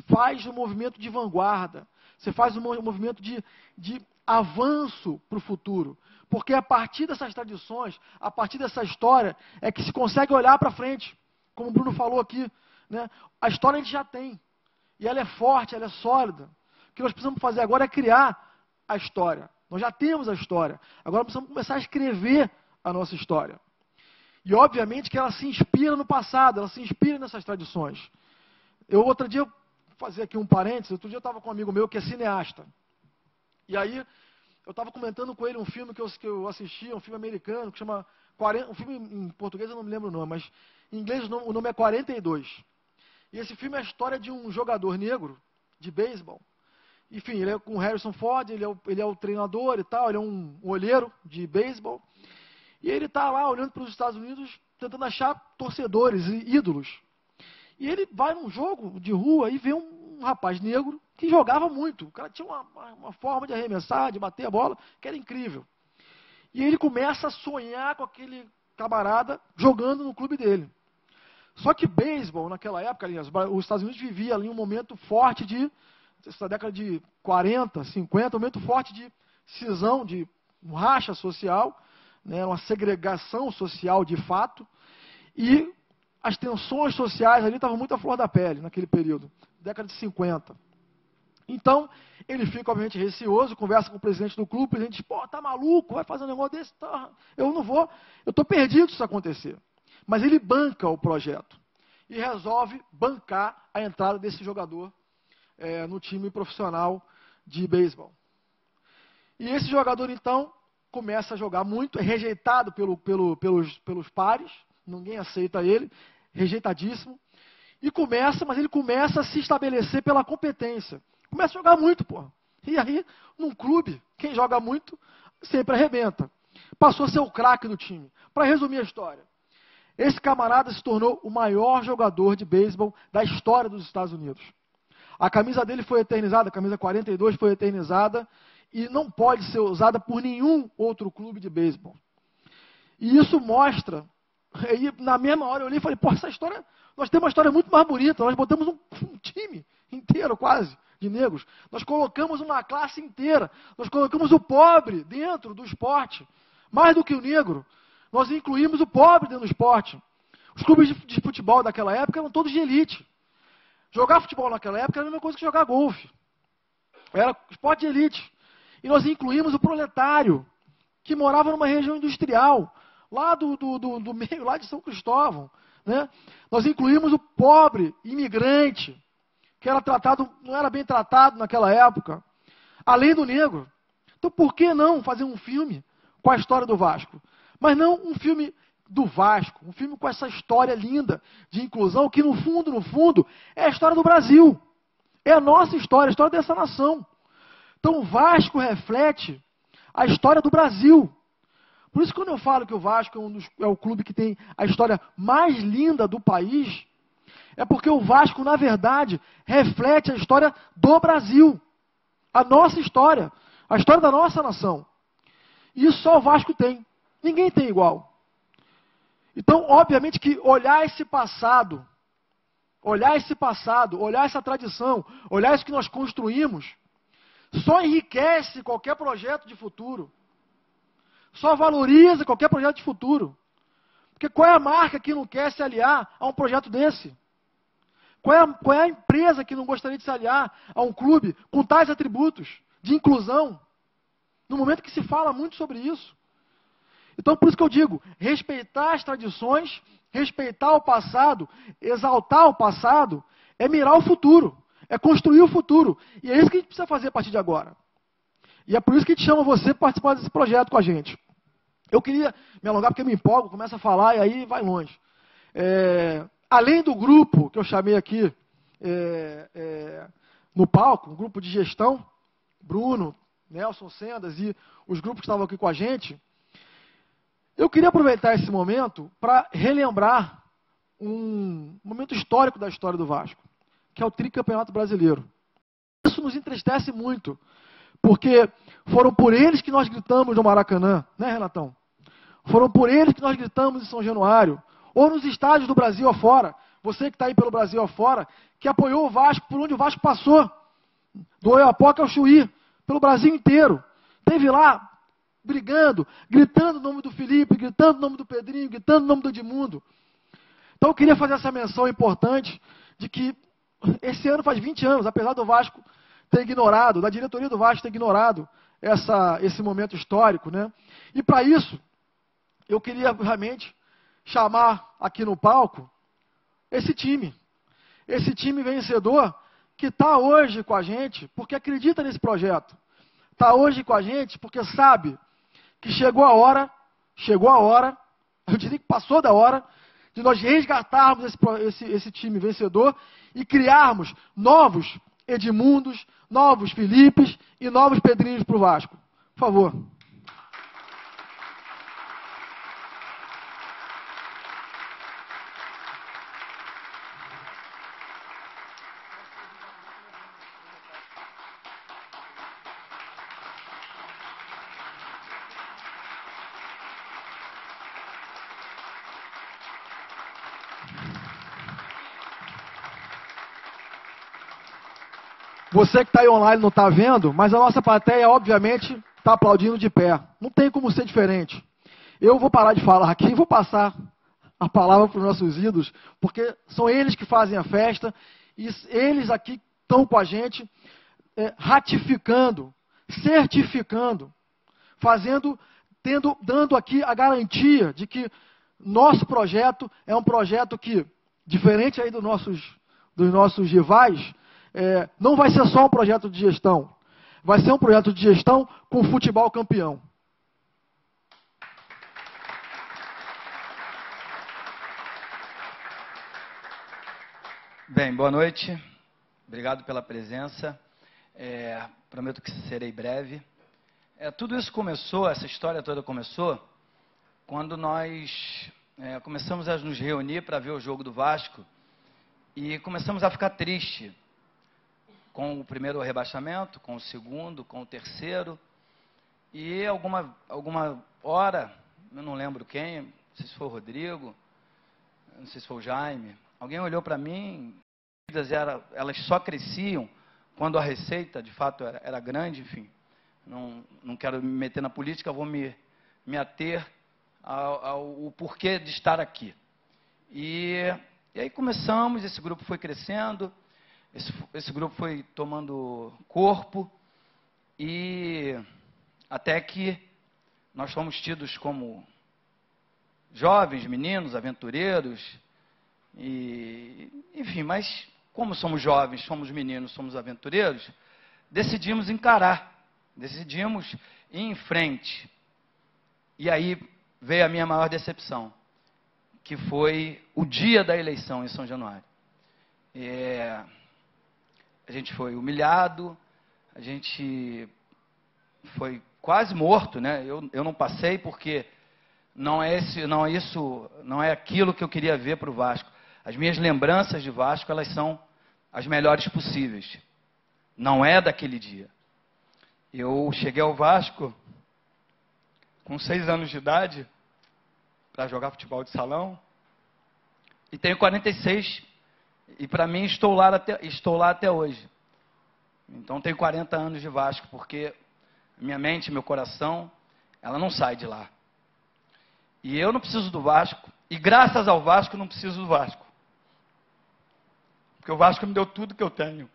faz um movimento de vanguarda. Você faz um movimento de avanço para o futuro. Porque a partir dessas tradições, a partir dessa história, é que se consegue olhar para frente. Como o Bruno falou aqui, né? A história a gente já tem. E ela é forte, ela é sólida. O que nós precisamos fazer agora é criar a história. Nós já temos a história. Agora precisamos começar a escrever a nossa história. E obviamente que ela se inspira no passado, ela se inspira nessas tradições. Outro dia, vou fazer aqui um parênteses, outro dia eu estava com um amigo meu que é cineasta. E aí, eu estava comentando com ele um filme que eu assisti, um filme americano, que chama... um filme em português eu não me lembro o nome, mas em inglês o nome é 42. E esse filme é a história de um jogador negro de beisebol. Enfim, ele é com o Harrison Ford, ele é o treinador e tal, ele é um olheiro de beisebol. E ele está lá olhando para os Estados Unidos, tentando achar torcedores e ídolos. E ele vai num jogo de rua e vê um rapaz negro que jogava muito. O cara tinha uma forma de arremessar, de bater a bola, que era incrível. E ele começa a sonhar com aquele camarada jogando no clube dele. Só que beisebol, naquela época, aliás, os Estados Unidos vivia ali um momento forte essa década de 40, 50, um momento forte de cisão, de um racha social, né, uma segregação social de fato, e as tensões sociais ali estavam muito à flor da pele naquele período, década de 50. Então, ele fica, obviamente, receoso, conversa com o presidente do clube, o presidente diz, pô, tá maluco, vai fazer um negócio desse? Tá, eu não vou, eu estou perdido se isso acontecer. Mas ele banca o projeto e resolve bancar a entrada desse jogador no time profissional de beisebol. E esse jogador, então, começa a jogar muito, é rejeitado pelos pares, ninguém aceita ele, rejeitadíssimo, mas ele começa a se estabelecer pela competência. Começa a jogar muito, porra. E aí, num clube, quem joga muito sempre arrebenta. Passou a ser o craque do time. Para resumir a história, esse camarada se tornou o maior jogador de beisebol da história dos Estados Unidos. A camisa dele foi eternizada, a camisa 42 foi eternizada, e não pode ser usada por nenhum outro clube de beisebol. E isso mostra, aí na mesma hora eu olhei e falei, pô, essa história, nós temos uma história muito mais bonita, nós botamos um time inteiro quase, de negros, nós colocamos uma classe inteira, nós colocamos o pobre dentro do esporte, mais do que o negro, nós incluímos o pobre dentro do esporte. Os clubes de futebol daquela época eram todos de elite. Jogar futebol naquela época era a mesma coisa que jogar golfe. Era esporte de elite. E nós incluímos o proletário, que morava numa região industrial, lá do meio, lá de São Cristóvão. Né? Nós incluímos o pobre imigrante, que era tratado, não era bem tratado naquela época, além do negro. Então por que não fazer um filme com a história do Vasco? Mas não um filme do Vasco, um filme com essa história linda de inclusão, que no fundo, é a história do Brasil. É a nossa história, a história dessa nação. Então o Vasco reflete a história do Brasil. Por isso, quando eu falo que o Vasco é o clube que tem a história mais linda do país, é porque o Vasco, na verdade, reflete a história do Brasil. A nossa história, a história da nossa nação. E isso só o Vasco tem. Ninguém tem igual. Então, obviamente que olhar esse passado, olhar essa tradição, olhar isso que nós construímos, só enriquece qualquer projeto de futuro. Só valoriza qualquer projeto de futuro. Porque qual é a marca que não quer se aliar a um projeto desse? Qual é a empresa que não gostaria de se aliar a um clube com tais atributos de inclusão? No momento que se fala muito sobre isso. Então, por isso que eu digo, respeitar as tradições, respeitar o passado, exaltar o passado, é mirar o futuro, é construir o futuro. E é isso que a gente precisa fazer a partir de agora. E é por isso que a gente chama você para participar desse projeto com a gente. Eu queria me alongar porque eu me empolgo, começo a falar e aí vai longe. Além do grupo que eu chamei aqui no palco, um grupo de gestão, Bruno, Nelson Sendas e os grupos que estavam aqui com a gente, eu queria aproveitar esse momento para relembrar um momento histórico da história do Vasco. que é o tricampeonato brasileiro. Isso nos entristece muito, porque foram por eles que nós gritamos no Maracanã, né, Renatão? Foram por eles que nós gritamos em São Januário, ou nos estádios do Brasil afora. Você que está aí pelo Brasil afora, que apoiou o Vasco por onde o Vasco passou, do Oiapoque ao Chuí, pelo Brasil inteiro. Esteve lá, brigando, gritando o nome do Felipe, gritando o nome do Pedrinho, gritando o nome do Edmundo. Então eu queria fazer essa menção importante de que esse ano faz 20 anos, apesar do Vasco ter ignorado, da diretoria do Vasco ter ignorado esse momento histórico, né? E para isso, eu queria realmente chamar aqui no palco esse time vencedor que está hoje com a gente, porque acredita nesse projeto. Está hoje com a gente porque sabe que chegou a hora, eu diria que passou da hora, de nós resgatarmos esse time vencedor e criarmos novos Edmundos, novos Filipes e novos Pedrinhos para o Vasco. Por favor. Você que está aí online não está vendo, mas a nossa plateia, obviamente, está aplaudindo de pé. Não tem como ser diferente. Eu vou parar de falar aqui e vou passar a palavra para os nossos ídolos, porque são eles que fazem a festa, e eles aqui estão com a gente, ratificando, certificando, dando aqui a garantia de que nosso projeto é um projeto que, diferente aí dos nossos rivais, não vai ser só um projeto de gestão, vai ser um projeto de gestão com futebol campeão. Bem, boa noite, obrigado pela presença, prometo que serei breve. Tudo isso começou, essa história toda começou, quando nós começamos a nos reunir para ver o jogo do Vasco e começamos a ficar triste com o primeiro rebaixamento, com o segundo, com o terceiro, e alguma hora, eu não lembro quem, não sei se foi o Rodrigo, não sei se foi o Jaime, alguém olhou para mim, elas só cresciam quando a receita, de fato, era grande, enfim, não quero me meter na política, vou me ater ao porquê de estar aqui. E aí começamos, esse grupo foi crescendo, esse grupo foi tomando corpo e até que nós fomos tidos como jovens, meninos, aventureiros, enfim, mas como somos jovens, somos meninos, somos aventureiros, decidimos encarar, decidimos ir em frente. E aí veio a minha maior decepção, que foi o dia da eleição em São Januário. A gente foi humilhado, a gente foi quase morto, né? Eu não passei porque não é aquilo que eu queria ver para o Vasco. As minhas lembranças de Vasco, elas são as melhores possíveis. Não é daquele dia. Eu cheguei ao Vasco com 6 anos de idade para jogar futebol de salão e tenho 46. E para mim estou lá até hoje. Então tenho 40 anos de Vasco, porque minha mente, meu coração, ela não sai de lá. E eu não preciso do Vasco, e graças ao Vasco não preciso do Vasco. Porque o Vasco me deu tudo que eu tenho.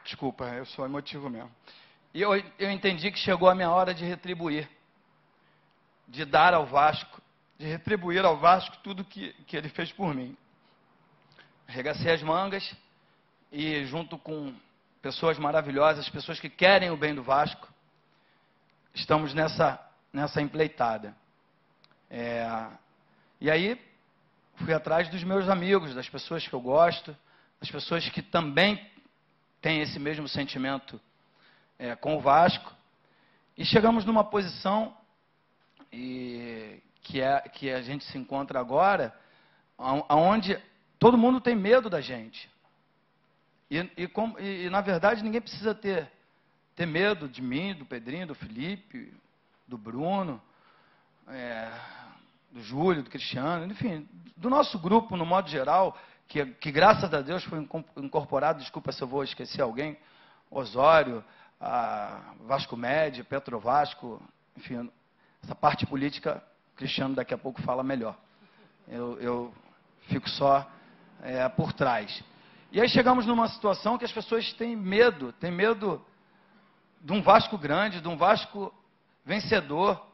Desculpa, eu sou emotivo mesmo. E eu entendi que chegou a minha hora de retribuir, de dar ao Vasco, de retribuir ao Vasco tudo que ele fez por mim. Arregacei as mangas e junto com pessoas maravilhosas, pessoas que querem o bem do Vasco, estamos nessa empreitada. E aí fui atrás dos meus amigos, das pessoas que eu gosto, das pessoas que também têm esse mesmo sentimento com o Vasco, e chegamos numa posição que a gente se encontra agora, onde todo mundo tem medo da gente. E na verdade, ninguém precisa ter medo de mim, do Pedrinho, do Felipe, do Bruno, do Júlio, do Cristiano, enfim, do nosso grupo, no modo geral, que graças a Deus foi incorporado, desculpa se eu vou esquecer alguém, Osório, Vasco Médio, Petro Vasco, enfim, essa parte política, o Cristiano daqui a pouco fala melhor. Eu fico só por trás. E aí chegamos numa situação que as pessoas têm medo de um Vasco grande, de um Vasco vencedor.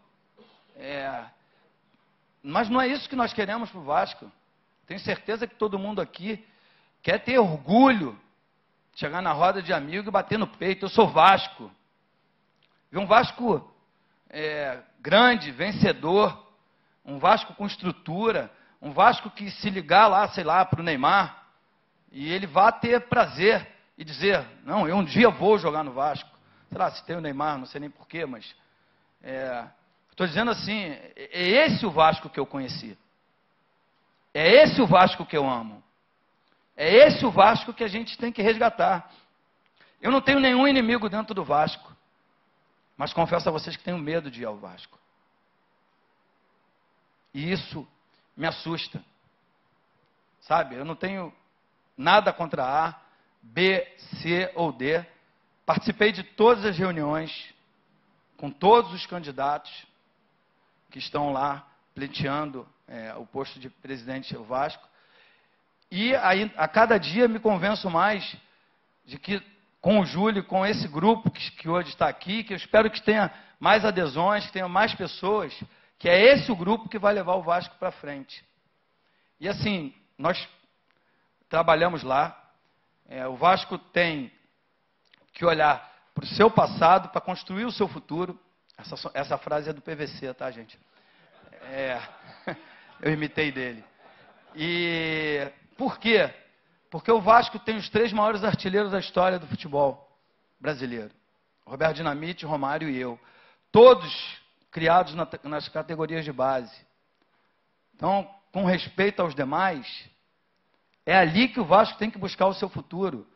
Mas não é isso que nós queremos para o Vasco. Tenho certeza que todo mundo aqui quer ter orgulho de chegar na roda de amigo e bater no peito. Eu sou Vasco. Ver um Vasco grande, vencedor, um Vasco com estrutura, um Vasco que se ligar lá, sei lá, para o Neymar, e ele vá ter prazer e dizer, não, eu um dia vou jogar no Vasco. Sei lá, se tem o Neymar, não sei nem porquê, mas estou dizendo assim, é esse o Vasco que eu conheci. É esse o Vasco que eu amo. É esse o Vasco que a gente tem que resgatar. Eu não tenho nenhum inimigo dentro do Vasco, mas confesso a vocês que tenho medo de ir ao Vasco. E isso me assusta. Sabe, eu não tenho nada contra A, B, C ou D. Participei de todas as reuniões com todos os candidatos que estão lá pleiteando o posto de presidente do Vasco. E aí, a cada dia me convenço mais de que com o Júlio, com esse grupo que hoje está aqui, que eu espero que tenha mais adesões, que tenha mais pessoas, que é esse o grupo que vai levar o Vasco para frente. E assim, nós trabalhamos lá, o Vasco tem que olhar para o seu passado, para construir o seu futuro. Essa frase é do PVC, tá, gente? Eu imitei dele. E por quê? Porque o Vasco tem os 3 maiores artilheiros da história do futebol brasileiro. Roberto Dinamite, Romário e eu. Todos criados nas categorias de base. Então, com respeito aos demais, é ali que o Vasco tem que buscar o seu futuro.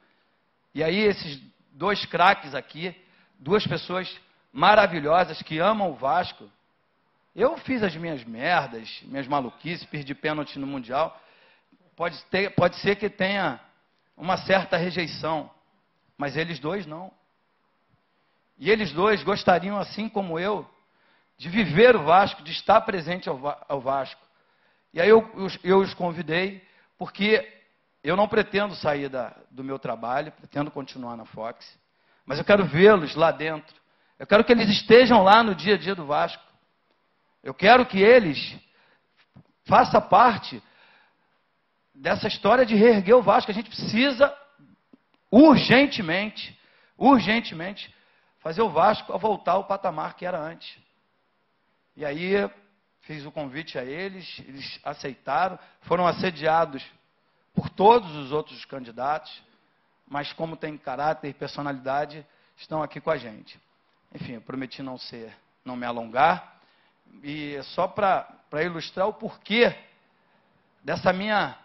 E aí esses 2 craques aqui, 2 pessoas maravilhosas que amam o Vasco. Eu fiz as minhas merdas, minhas maluquices, perdi pênalti no Mundial. Pode ser que tenha uma certa rejeição, mas eles 2 não. E eles 2 gostariam, assim como eu, de viver o Vasco, de estar presente ao Vasco. E aí eu os convidei, porque eu não pretendo sair do meu trabalho, pretendo continuar na Fox, mas eu quero vê-los lá dentro. Eu quero que eles estejam lá no dia a dia do Vasco. Eu quero que eles façam parte dessa história de reerguer o Vasco. A gente precisa urgentemente fazer o Vasco a voltar ao patamar que era antes. E aí fiz o convite a eles aceitaram, foram assediados por todos os outros candidatos, mas como tem caráter e personalidade, estão aqui com a gente. Enfim, eu prometi não me alongar, e só para ilustrar o porquê dessa minha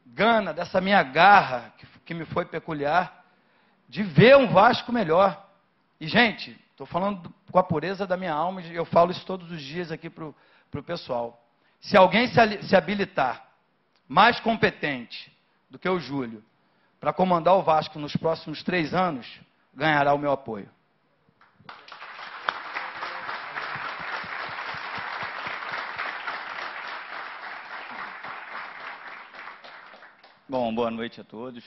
gana, dessa minha garra, que me foi peculiar, de ver um Vasco melhor. E, gente, estou falando com a pureza da minha alma, e eu falo isso todos os dias aqui para o pessoal. Se alguém se habilitar mais competente do que o Júlio para comandar o Vasco nos próximos 3 anos, ganhará o meu apoio. Bom, boa noite a todos.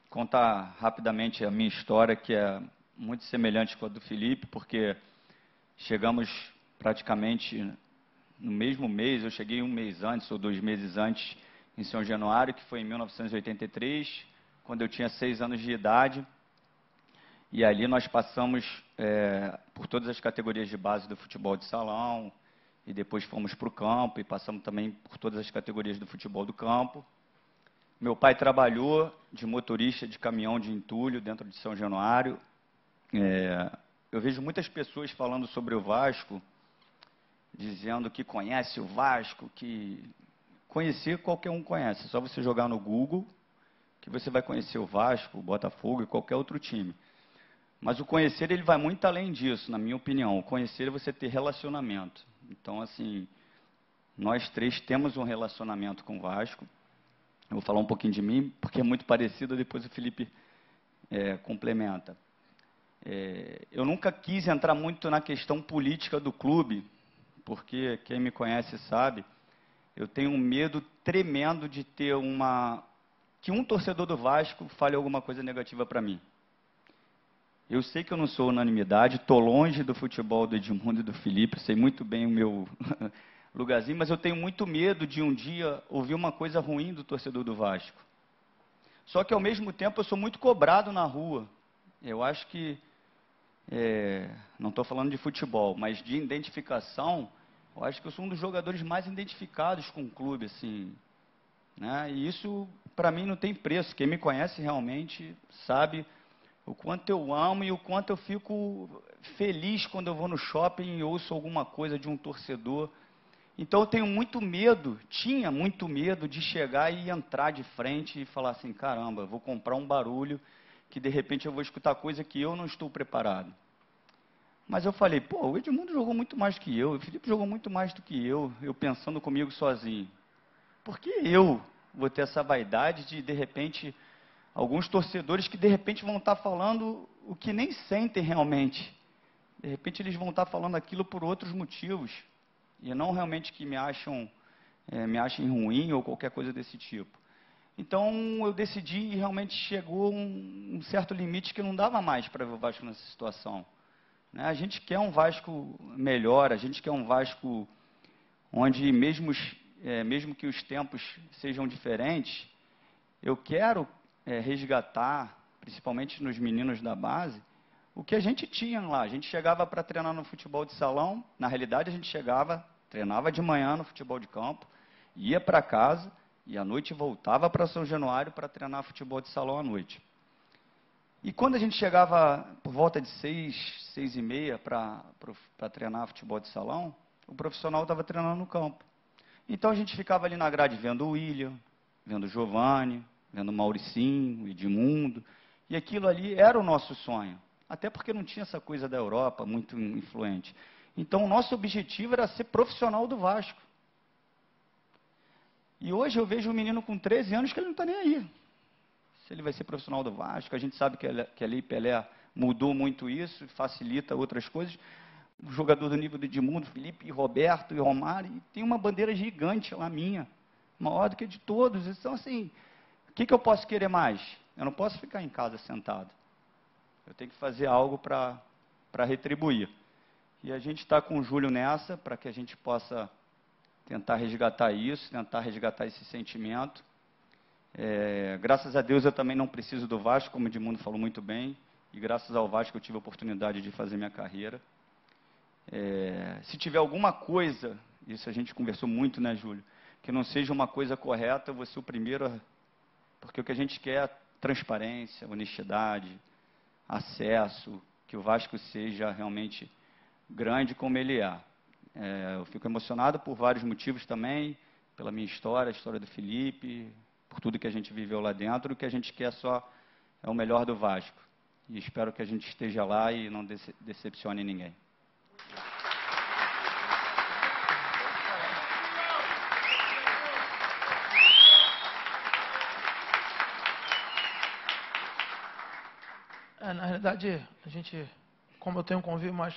Contar rapidamente a minha história, que é muito semelhante com a do Felipe, porque chegamos praticamente no mesmo mês, eu cheguei 1 mês antes, ou 2 meses antes, em São Januário, que foi em 1983, quando eu tinha 6 anos de idade. E ali nós passamos por todas as categorias de base do futebol de salão, e depois fomos para o campo, e passamos também por todas as categorias do futebol do campo. Meu pai trabalhou de motorista de caminhão de entulho dentro de São Januário. Eu vejo muitas pessoas falando sobre o Vasco, dizendo que conhece o Vasco, que conhecer qualquer um conhece. É só você jogar no Google que você vai conhecer o Vasco, o Botafogo e qualquer outro time. Mas o conhecer, ele vai muito além disso, na minha opinião. O conhecer é você ter relacionamento. Então, assim, nós três temos um relacionamento com o Vasco. Eu vou falar um pouquinho de mim, porque é muito parecido, depois o Felipe complementa. Eu nunca quis entrar muito na questão política do clube, porque quem me conhece sabe, eu tenho um medo tremendo de ter que um torcedor do Vasco fale alguma coisa negativa para mim. Eu sei que eu não sou unanimidade, estou longe do futebol do Edmundo e do Felipe, sei muito bem o meu lugarzinho, mas eu tenho muito medo de um dia ouvir uma coisa ruim do torcedor do Vasco. Só que, ao mesmo tempo, eu sou muito cobrado na rua. Eu acho que, não estou falando de futebol, mas de identificação, eu acho que eu sou um dos jogadores mais identificados com o clube, assim, né? E isso, para mim, não tem preço. Quem me conhece realmente sabe o quanto eu amo e o quanto eu fico feliz quando eu vou no shopping e ouço alguma coisa de um torcedor. Então eu tenho muito medo, tinha muito medo de chegar e entrar de frente e falar assim, caramba, vou comprar um barulho que de repente eu vou escutar coisa que eu não estou preparado. Mas eu falei, pô, o Edmundo jogou muito mais que eu, o Felipe jogou muito mais do que eu pensando comigo sozinho. Por que eu vou ter essa vaidade de repente, alguns torcedores que de repente vão estar falando o que nem sentem realmente. De repente eles vão estar falando aquilo por outros motivos. E não realmente que me achem ruim ou qualquer coisa desse tipo. Então eu decidi e realmente chegou um certo limite que não dava mais para ver o Vasco nessa situação. Né? A gente quer um Vasco melhor, a gente quer um Vasco onde mesmo que os tempos sejam diferentes, eu quero resgatar, principalmente nos meninos da base, o que a gente tinha lá. A gente chegava para treinar no futebol de salão, na realidade a gente treinava de manhã no futebol de campo, ia para casa e à noite voltava para São Januário para treinar futebol de salão à noite. E quando a gente chegava por volta de 6h30 para treinar futebol de salão, o profissional estava treinando no campo. Então a gente ficava ali na grade vendo o William, vendo o Giovanni, vendo o Mauricinho, o Edmundo, e aquilo ali era o nosso sonho. Até porque não tinha essa coisa da Europa muito influente. Então, o nosso objetivo era ser profissional do Vasco. E hoje eu vejo um menino com 13 anos que ele não está nem aí. Se ele vai ser profissional do Vasco, a gente sabe que a Lei Pelé mudou muito isso, facilita outras coisas. O jogador do nível do Edmundo, Felipe, Roberto e Romário, e tem uma bandeira gigante lá minha, maior do que a de todos. Então, assim, o que eu posso querer mais? Eu não posso ficar em casa sentado. Eu tenho que fazer algo para retribuir. E a gente está com o Júlio nessa, para que a gente possa tentar resgatar isso, tentar resgatar esse sentimento. Graças a Deus eu também não preciso do Vasco, como o Edmundo falou muito bem, e graças ao Vasco eu tive a oportunidade de fazer minha carreira. Se tiver alguma coisa, isso a gente conversou muito, né, Júlio, que não seja uma coisa correta, eu vou ser o primeiro, porque o que a gente quer é transparência, honestidade, acesso, que o Vasco seja realmente grande como ele é. Eu fico emocionado por vários motivos também, pela minha história, a história do Felipe, por tudo que a gente viveu lá dentro. O que a gente quer só é o melhor do Vasco. E espero que a gente esteja lá e não decepcione ninguém. Na realidade, a gente, como eu tenho um convívio mais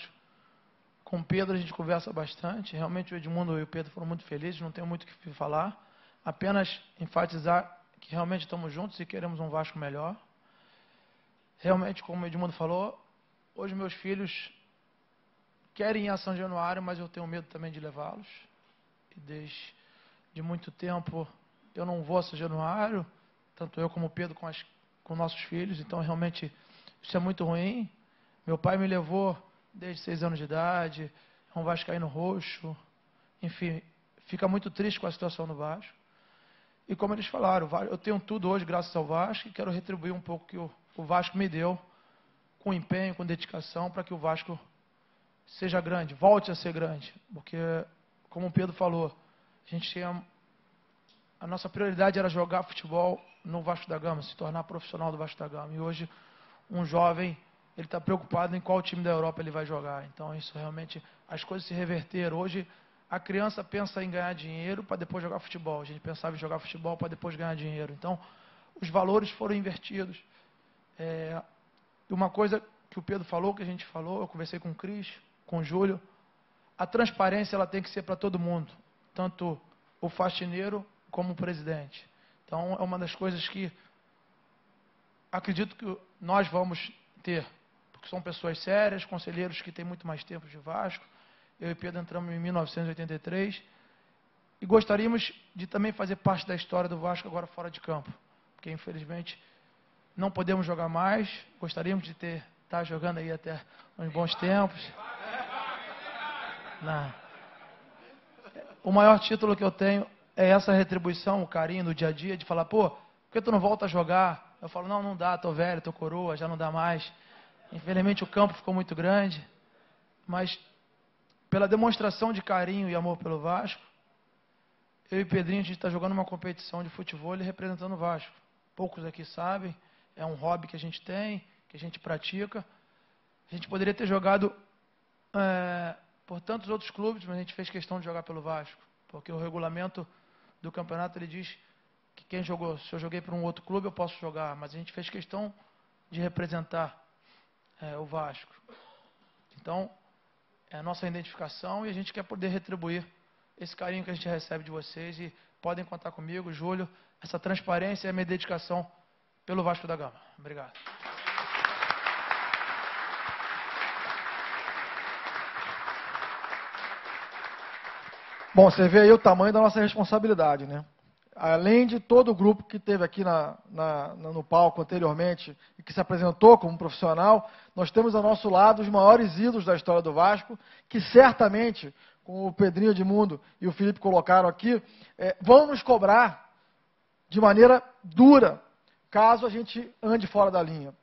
com o Pedro, a gente conversa bastante. Realmente o Edmundo e o Pedro foram muito felizes, não tenho muito o que falar. Apenas enfatizar que realmente estamos juntos e queremos um Vasco melhor. Realmente, como o Edmundo falou, hoje meus filhos querem ir a São Januário, mas eu tenho medo também de levá-los. E desde muito tempo eu não vou a São Januário, tanto eu como o Pedro com nossos filhos, então realmente isso é muito ruim. Meu pai me levou desde 6 anos de idade, é um vascaíno roxo, enfim, fica muito triste com a situação do Vasco. E como eles falaram, eu tenho tudo hoje graças ao Vasco e quero retribuir um pouco que o Vasco me deu, com empenho, com dedicação, para que o Vasco seja grande, volte a ser grande. Porque, como o Pedro falou, a nossa prioridade era jogar futebol no Vasco da Gama, se tornar profissional do Vasco da Gama. E hoje, um jovem, ele está preocupado em qual time da Europa ele vai jogar. Então, isso realmente, as coisas se reverteram. Hoje, a criança pensa em ganhar dinheiro para depois jogar futebol. A gente pensava em jogar futebol para depois ganhar dinheiro. Então, os valores foram invertidos. E uma coisa que o Pedro falou, que a gente falou, eu conversei com o Cris, com o Júlio, a transparência ela tem que ser para todo mundo, tanto o faxineiro como o presidente. Então, é uma das coisas que acredito que nós vamos ter, porque são pessoas sérias, conselheiros que têm muito mais tempo de Vasco. Eu e Pedro entramos em 1983 e gostaríamos de também fazer parte da história do Vasco agora fora de campo, porque infelizmente não podemos jogar mais, gostaríamos de estar jogando aí até uns bons tempos. Não. O maior título que eu tenho é essa retribuição, o carinho do dia a dia, de falar, pô, por que tu não volta a jogar? Eu falo, não dá, tô velho, tô coroa, já não dá mais. Infelizmente o campo ficou muito grande, mas pela demonstração de carinho e amor pelo Vasco, eu e Pedrinho, a gente está jogando uma competição de futebol e representando o Vasco. Poucos aqui sabem, é um hobby que a gente tem, que a gente pratica. A gente poderia ter jogado por tantos outros clubes, mas a gente fez questão de jogar pelo Vasco, porque o regulamento do campeonato ele diz que quem jogou, se eu joguei para um outro clube eu posso jogar, mas a gente fez questão de representar o Vasco. Então, é a nossa identificação e a gente quer poder retribuir esse carinho que a gente recebe de vocês e podem contar comigo, Júlio, essa transparência e a minha dedicação pelo Vasco da Gama. Obrigado. Bom, você vê aí o tamanho da nossa responsabilidade, né? Além de todo o grupo que esteve aqui no palco anteriormente e que se apresentou como profissional, nós temos ao nosso lado os maiores ídolos da história do Vasco, que certamente, como o Pedrinho Edmundo e o Felipe colocaram aqui, vão nos cobrar de maneira dura, caso a gente ande fora da linha.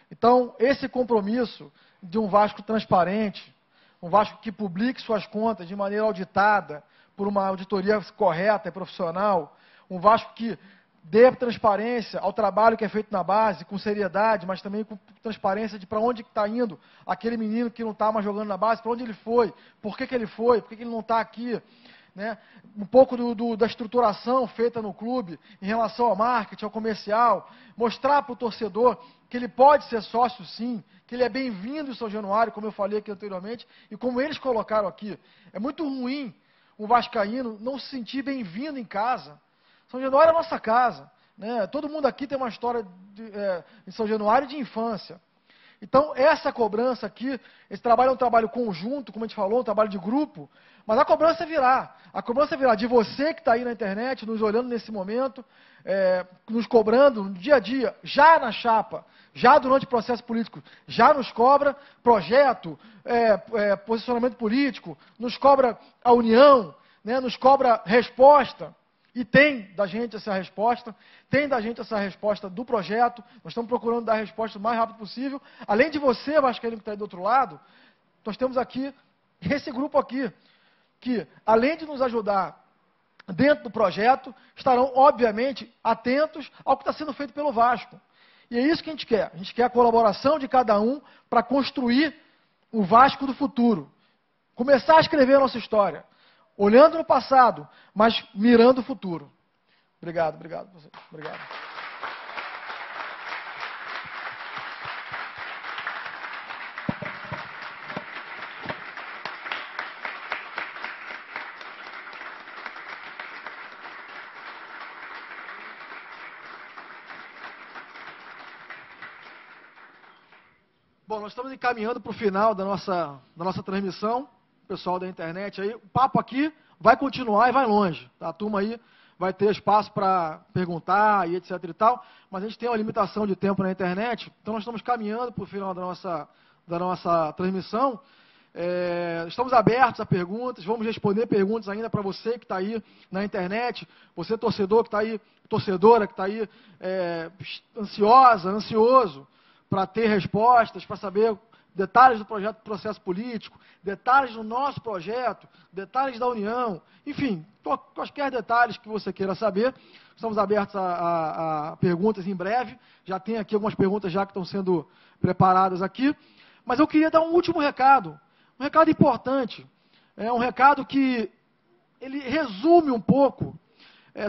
Então, esse compromisso de um Vasco transparente, um Vasco que publique suas contas de maneira auditada, por uma auditoria correta e profissional, um Vasco que dê transparência ao trabalho que é feito na base, com seriedade, mas também com transparência de para onde está indo aquele menino que não está mais jogando na base, para onde ele foi, por que ele foi, por que ele não está aqui. Né? Um pouco da estruturação feita no clube em relação ao marketing, ao comercial, mostrar para o torcedor que ele pode ser sócio sim, que ele é bem-vindo em São Januário, como eu falei aqui anteriormente, e como eles colocaram aqui. É muito ruim um vascaíno não se sentir bem-vindo em casa. São Januário é a nossa casa. Né? Todo mundo aqui tem uma história em São Januário de infância. Então, essa cobrança aqui, esse trabalho é um trabalho conjunto, como a gente falou, um trabalho de grupo, mas a cobrança virá. A cobrança virá de você que está aí na internet, nos olhando nesse momento, nos cobrando no dia a dia, já na chapa, já durante o processo político, já nos cobra projeto, posicionamento político, nos cobra a união, né, nos cobra resposta. E tem da gente essa resposta, tem da gente essa resposta do projeto, nós estamos procurando dar a resposta o mais rápido possível. Além de você, vascaíno que está aí do outro lado, nós temos aqui esse grupo aqui, que além de nos ajudar dentro do projeto, estarão, obviamente, atentos ao que está sendo feito pelo Vasco. E é isso que a gente quer. A gente quer a colaboração de cada um para construir o Vasco do futuro. Começar a escrever a nossa história. Olhando no passado, mas mirando o futuro. Obrigado. Obrigado. Bom, nós estamos encaminhando para o final da nossa transmissão. Pessoal da internet aí, o papo aqui vai continuar e vai longe. Tá? A turma aí vai ter espaço para perguntar e etc e tal, mas a gente tem uma limitação de tempo na internet, então nós estamos caminhando para o final da nossa transmissão. Estamos abertos a perguntas, vamos responder perguntas ainda para você que está aí na internet, você torcedor que está aí, torcedora que está aí ansioso para ter respostas, para saber detalhes do projeto do processo político, detalhes do nosso projeto, detalhes da União, enfim, quaisquer detalhes que você queira saber. Estamos abertos a perguntas em breve. Já tem aqui algumas perguntas já que estão sendo preparadas aqui. Mas eu queria dar um último recado, um recado importante. É um recado que ele resume um pouco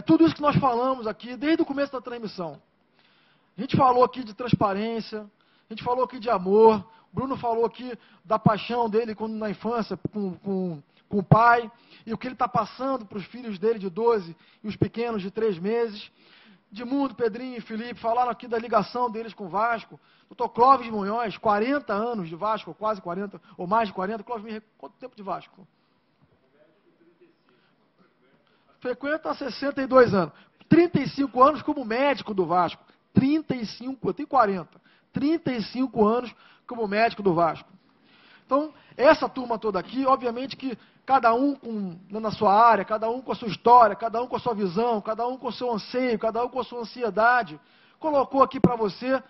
tudo isso que nós falamos aqui desde o começo da transmissão. A gente falou aqui de transparência, a gente falou aqui de amor, o Bruno falou aqui da paixão dele quando na infância com o pai, e o que ele está passando para os filhos dele de 12 e os pequenos de 3 meses. Edmundo, Pedrinho e Felipe falaram aqui da ligação deles com o Vasco. Dr. Clóvis Munhoz, 40 anos de Vasco, quase 40, ou mais de 40. Clóvis, quanto tempo de Vasco? Frequenta há 62 anos. 35 anos como médico do Vasco. 35, eu tenho 40. 35 anos como médico do Vasco. Então, essa turma toda aqui, obviamente que cada um na sua área, cada um com a sua história, cada um com a sua visão, cada um com o seu anseio, cada um com a sua ansiedade, colocou aqui para você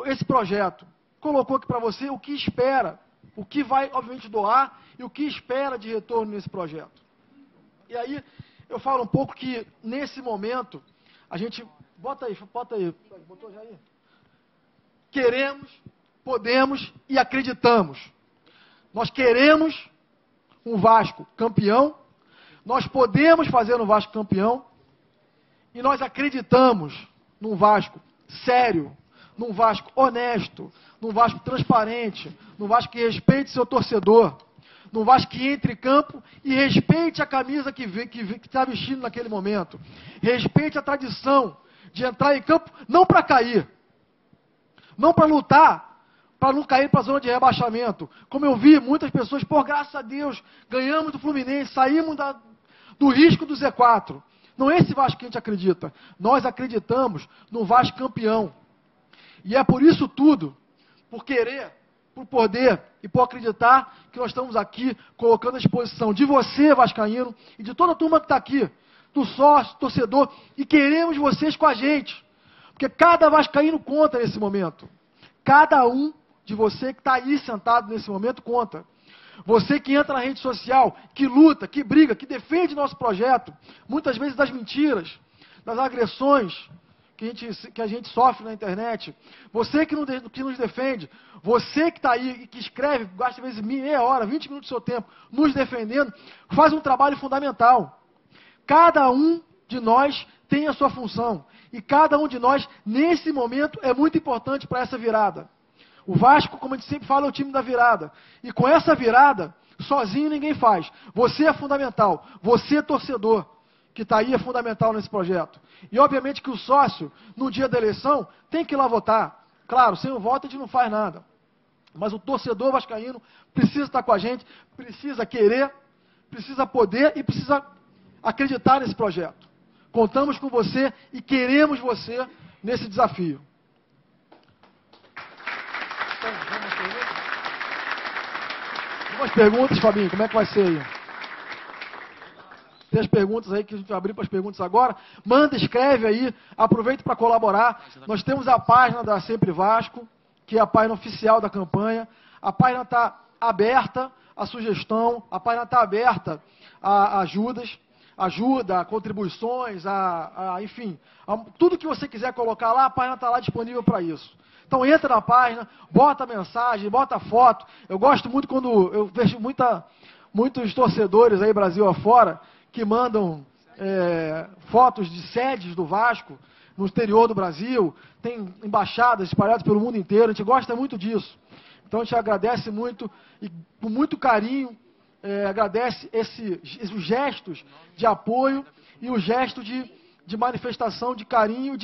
esse projeto. Colocou aqui para você o que espera, o que vai, obviamente, doar e o que espera de retorno nesse projeto. E aí, eu falo um pouco que, nesse momento, a gente... Bota aí. Botou já aí? Queremos, podemos e acreditamos. Nós queremos um Vasco campeão, nós podemos fazer um Vasco campeão, e nós acreditamos num Vasco sério, num Vasco honesto, num Vasco transparente, num Vasco que respeite seu torcedor, num Vasco que entre em campo e respeite a camisa que está vestindo naquele momento, respeite a tradição de entrar em campo não para cair, não para lutar, para não cair para a zona de rebaixamento. Como eu vi muitas pessoas, por graças a Deus, ganhamos do Fluminense, saímos do risco do Z4. Não é esse Vasco que a gente acredita. Nós acreditamos no Vasco campeão. E é por isso tudo, por querer, por poder e por acreditar, que nós estamos aqui colocando à disposição de você, vascaíno, e de toda a turma que está aqui, do sócio, torcedor, e queremos vocês com a gente. Porque cada vascaíno conta nesse momento. Cada um de você que está aí sentado nesse momento conta. Você que entra na rede social, que luta, que briga, que defende nosso projeto, muitas vezes das mentiras, das agressões que a gente sofre na internet. Você que nos defende, você que está aí e que escreve, gasta às vezes meia hora, 20 minutos do seu tempo, nos defendendo, faz um trabalho fundamental. Cada um de nós tem a sua função. E cada um de nós, nesse momento, é muito importante para essa virada. O Vasco, como a gente sempre fala, é o time da virada. E com essa virada, sozinho ninguém faz. Você é fundamental. Você, torcedor, que está aí, é fundamental nesse projeto. E, obviamente, que o sócio, no dia da eleição, tem que ir lá votar. Claro, sem o voto a gente não faz nada. Mas o torcedor vascaíno precisa estar com a gente, precisa querer, precisa poder e precisa acreditar nesse projeto. Contamos com você e queremos você nesse desafio. Algumas perguntas, Fabinho, como é que vai ser aí? Tem as perguntas aí que a gente vai abrir para as perguntas agora. Manda, escreve aí, aproveita para colaborar. Nós temos a página da Sempre Vasco, que é a página oficial da campanha. A página está aberta à sugestão, a página está aberta a ajudas. Ajuda, contribuições, enfim, tudo que você quiser colocar lá, a página está lá disponível para isso. Então entra na página, bota mensagem, bota foto. Eu gosto muito quando eu vejo muitos torcedores aí Brasil afora que mandam fotos de sedes do Vasco no exterior do Brasil, tem embaixadas espalhadas pelo mundo inteiro, a gente gosta muito disso. Então a gente agradece muito e com muito carinho agradece esses gestos de apoio e o gesto de manifestação de carinho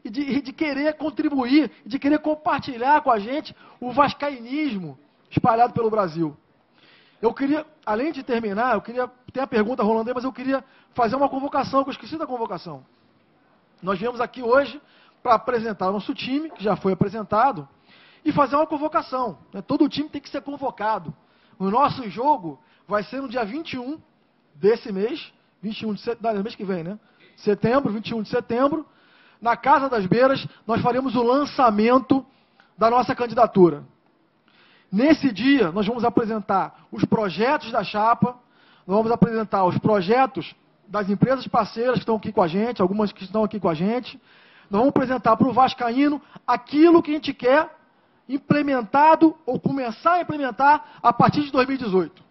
e de querer contribuir, de querer compartilhar com a gente o vascaínismo espalhado pelo Brasil. Eu queria, além de terminar, tem a pergunta rolando aí, mas eu queria fazer uma convocação, que eu esqueci da convocação. Nós viemos aqui hoje para apresentar o nosso time, que já foi apresentado, e fazer uma convocação. Todo o time tem que ser convocado. O nosso jogo vai ser no dia 21 desse mês, 21 de setembro, mês que vem, né? Setembro, 21 de setembro, na Casa das Beiras, nós faremos o lançamento da nossa candidatura. Nesse dia, nós vamos apresentar os projetos da chapa, nós vamos apresentar os projetos das empresas parceiras que estão aqui com a gente, algumas que estão aqui com a gente. Nós vamos apresentar para o vascaíno aquilo que a gente quer implementado ou começar a implementar a partir de 2018.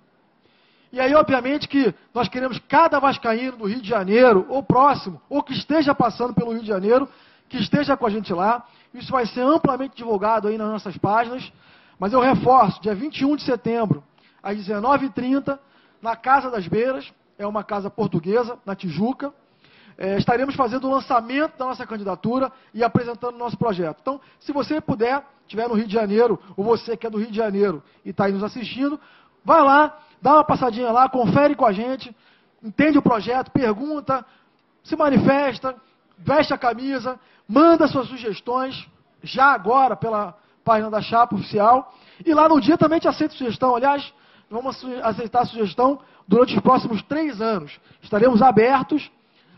E aí, obviamente, que nós queremos cada vascaíno do Rio de Janeiro, ou próximo, ou que esteja passando pelo Rio de Janeiro, que esteja com a gente lá. Isso vai ser amplamente divulgado aí nas nossas páginas. Mas eu reforço, dia 21 de setembro, às 19h30, na Casa das Beiras, é uma casa portuguesa, na Tijuca, estaremos fazendo o lançamento da nossa candidatura e apresentando o nosso projeto. Então, se você puder, estiver no Rio de Janeiro, ou você que é do Rio de Janeiro e está aí nos assistindo, vai lá, dá uma passadinha lá, confere com a gente, entende o projeto, pergunta, se manifesta, veste a camisa, manda suas sugestões, já agora pela página da Chapa Oficial, e lá no dia também te aceita sugestão. Aliás, vamos aceitar a sugestão durante os próximos 3 anos. Estaremos abertos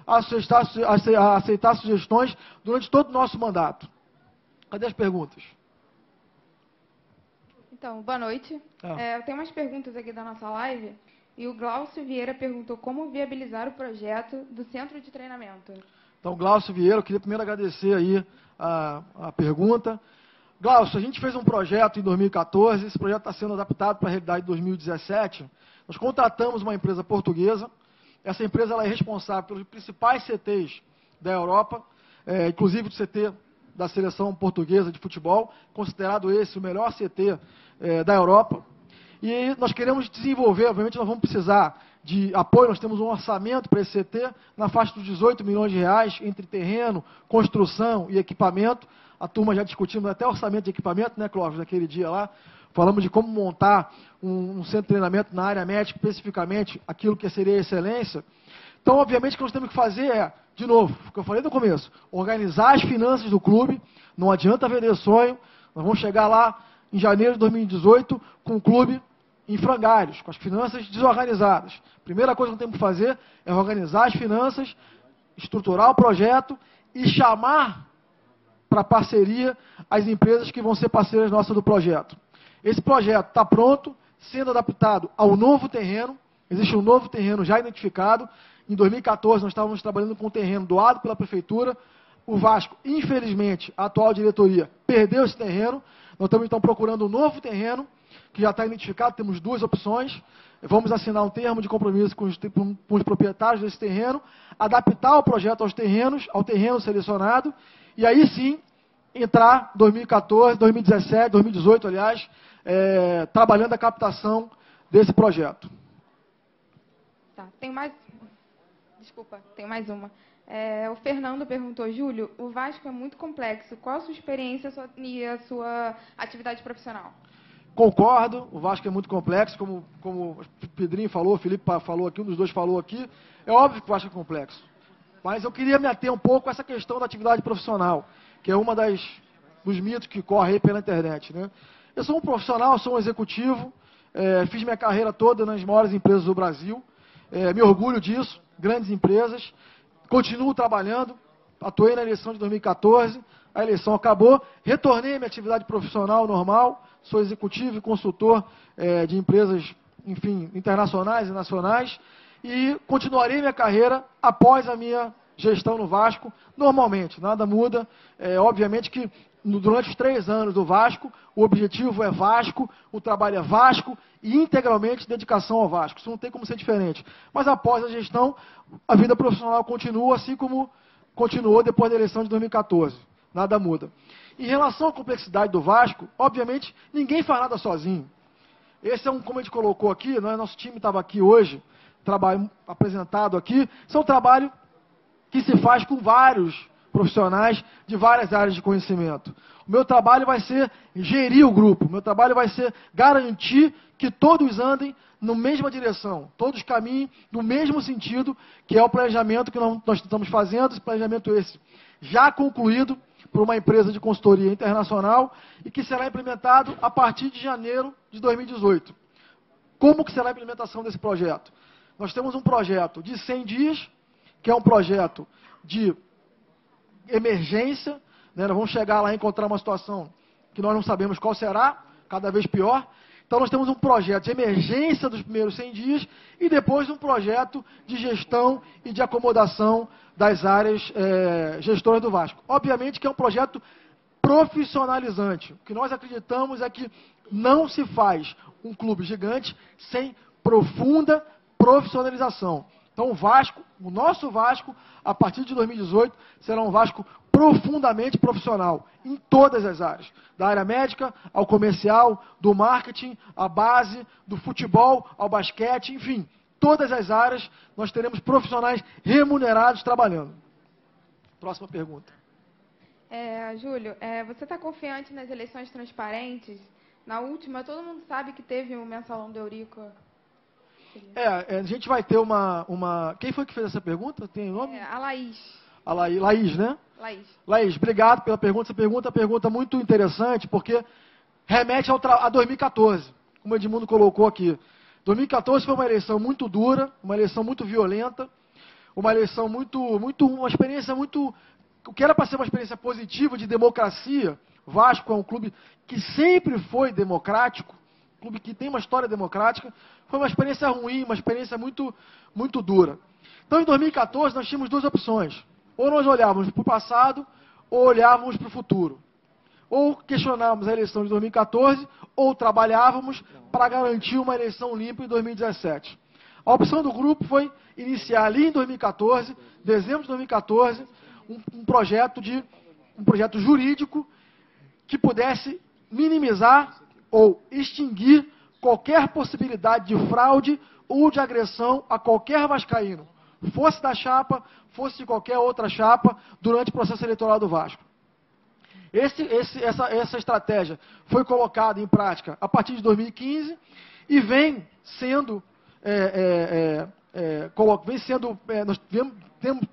a aceitar sugestões durante todo o nosso mandato. Cadê as perguntas? Então, boa noite. Tem umas perguntas aqui da nossa live, e o Glaucio Vieira perguntou como viabilizar o projeto do centro de treinamento. Então, Glaucio Vieira, eu queria primeiro agradecer aí a pergunta. Glaucio, a gente fez um projeto em 2014, esse projeto está sendo adaptado para a realidade de 2017. Nós contratamos uma empresa portuguesa. Essa empresa ela é responsável pelos principais CTs da Europa, inclusive o CT da seleção portuguesa de futebol, considerado esse o melhor CT da Europa. E nós queremos desenvolver, obviamente nós vamos precisar de apoio, nós temos um orçamento para esse CT na faixa dos 18 milhões de reais, entre terreno, construção e equipamento. A turma já discutimos até orçamento de equipamento, né, Clóvis, naquele dia lá. Falamos de como montar um centro de treinamento na área médica, especificamente aquilo que seria a excelência. Então, obviamente, o que nós temos que fazer de novo, o que eu falei no começo, organizar as finanças do clube. Não adianta vender sonho. Nós vamos chegar lá em janeiro de 2018 com o clube em frangalhos, com as finanças desorganizadas. Primeira coisa que nós temos que fazer é organizar as finanças, estruturar o projeto e chamar para parceria as empresas que vão ser parceiras nossas do projeto. Esse projeto está pronto, sendo adaptado ao novo terreno. Existe um novo terreno já identificado. Em 2014, nós estávamos trabalhando com um terreno doado pela Prefeitura. O Vasco, infelizmente, a atual diretoria perdeu esse terreno. Nós estamos, então, procurando um novo terreno, que já está identificado. Temos 2 opções. Vamos assinar um termo de compromisso com os proprietários desse terreno, adaptar o projeto ao terreno selecionado, e aí sim, entrar 2014, 2017, 2018, aliás, trabalhando a captação desse projeto. Tá, tem mais uma. O Fernando perguntou, Júlio, o Vasco é muito complexo. Qual a sua experiência e a sua atividade profissional? Concordo, o Vasco é muito complexo, como o Pedrinho falou, o Felipe falou aqui, um dos dois falou aqui. É óbvio que o Vasco é complexo. Mas eu queria me ater um pouco a essa questão da atividade profissional, que é uma dos mitos que corre aí pela internet, né? Eu sou um profissional, sou um executivo, fiz minha carreira toda nas maiores empresas do Brasil, me orgulho disso, grandes empresas, continuo trabalhando, atuei na eleição de 2014, a eleição acabou, retornei à minha atividade profissional normal, sou executivo e consultor de empresas, enfim, internacionais e nacionais, e continuarei minha carreira após a minha gestão no Vasco, normalmente, nada muda. Obviamente que durante os 3 anos do Vasco, o objetivo é Vasco, o trabalho é Vasco e integralmente dedicação ao Vasco. Isso não tem como ser diferente. Mas após a gestão, a vida profissional continua assim como continuou depois da eleição de 2014. Nada muda. Em relação à complexidade do Vasco, obviamente, ninguém faz nada sozinho. Esse é como a gente colocou aqui, nosso time estava aqui hoje, trabalho apresentado aqui, isso é um trabalho que se faz com vários profissionais de várias áreas de conhecimento. O meu trabalho vai ser gerir o grupo, o meu trabalho vai ser garantir que todos andem na mesma direção, todos caminhem no mesmo sentido, que é o planejamento que nós estamos fazendo, esse planejamento já concluído por uma empresa de consultoria internacional e que será implementado a partir de janeiro de 2018. Como que será a implementação desse projeto? Nós temos um projeto de 100 dias, que é um projeto de emergência, né? Nós vamos chegar lá e encontrar uma situação que nós não sabemos qual será, cada vez pior. Então, nós temos um projeto de emergência dos primeiros 100 dias e depois um projeto de gestão e de acomodação das áreas gestoras do Vasco. Obviamente que é um projeto profissionalizante. O que nós acreditamos é que não se faz um clube gigante sem profunda profissionalização. Então, o Vasco, o nosso Vasco, a partir de 2018, será um Vasco profundamente profissional, em todas as áreas. Da área médica ao comercial, do marketing, à base, do futebol ao basquete, enfim, todas as áreas nós teremos profissionais remunerados trabalhando. Próxima pergunta. Júlio, você está confiante nas eleições transparentes? Na última, todo mundo sabe que teve um mensalão do Eurico. A gente vai ter uma... Quem foi que fez essa pergunta? Tem nome? A Laís. A Laís, né? Laís. Laís, obrigado pela pergunta. Essa pergunta é uma pergunta muito interessante, porque remete a 2014, como o Edmundo colocou aqui. 2014 foi uma eleição muito dura, uma eleição muito violenta, uma eleição uma experiência muito... O que era para ser uma experiência positiva de democracia, Vasco é um clube que sempre foi democrático, um clube que tem uma história democrática, foi uma experiência ruim, uma experiência muito, muito dura. Então, em 2014, nós tínhamos duas opções. Ou nós olhávamos para o passado, ou olhávamos para o futuro. Ou questionávamos a eleição de 2014, ou trabalhávamos para garantir uma eleição limpa em 2017. A opção do grupo foi iniciar ali em 2014, dezembro de 2014, um projeto jurídico que pudesse minimizar ou extinguir qualquer possibilidade de fraude ou de agressão a qualquer vascaíno, fosse da chapa, fosse de qualquer outra chapa, durante o processo eleitoral do Vasco. Essa estratégia foi colocada em prática a partir de 2015 e vem sendo... nós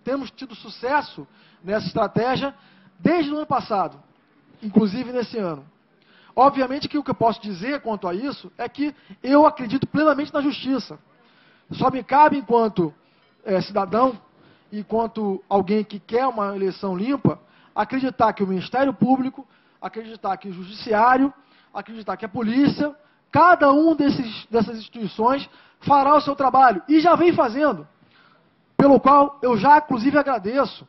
temos tido sucesso nessa estratégia desde o ano passado, inclusive nesse ano. Obviamente que o que eu posso dizer quanto a isso é que eu acredito plenamente na justiça. Só me cabe, enquanto cidadão, enquanto alguém que quer uma eleição limpa, acreditar que o Ministério Público, acreditar que o Judiciário, acreditar que a Polícia, cada um dessas instituições fará o seu trabalho, e já vem fazendo, pelo qual eu já, inclusive, agradeço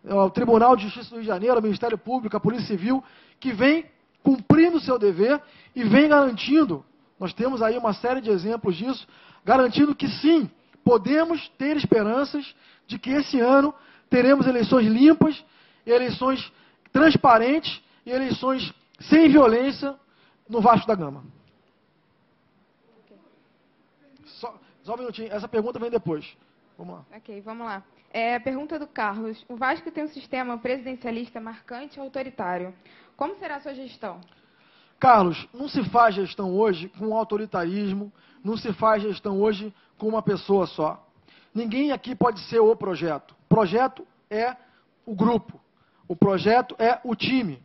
ao Tribunal de Justiça do Rio de Janeiro, ao Ministério Público, à Polícia Civil, que vem cumprindo o seu dever e vem garantindo, nós temos aí uma série de exemplos disso, garantindo que sim, podemos ter esperanças de que esse ano teremos eleições limpas, eleições transparentes e eleições sem violência no Vasco da Gama. Só um minutinho, essa pergunta vem depois. Vamos lá. Ok, vamos lá. Pergunta do Carlos. O Vasco tem um sistema presidencialista marcante e autoritário. Como será a sua gestão? Carlos, não se faz gestão hoje com autoritarismo, não se faz gestão hoje com uma pessoa só. Ninguém aqui pode ser o projeto. O projeto é o grupo. O projeto é o time.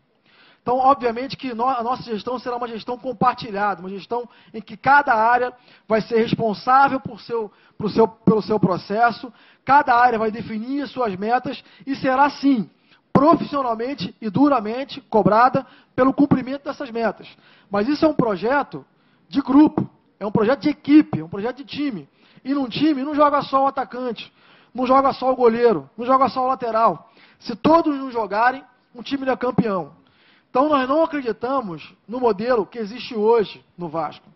Então, obviamente que a nossa gestão será uma gestão compartilhada, uma gestão em que cada área vai ser responsável pelo seu processo, cada área vai definir as suas metas e será, sim, profissionalmente e duramente cobrada pelo cumprimento dessas metas. Mas isso é um projeto de grupo, é um projeto de equipe, é um projeto de time. E num time não joga só o atacante, não joga só o goleiro, não joga só o lateral. Se todos não jogarem, um time não é campeão. Então, nós não acreditamos no modelo que existe hoje no Vasco.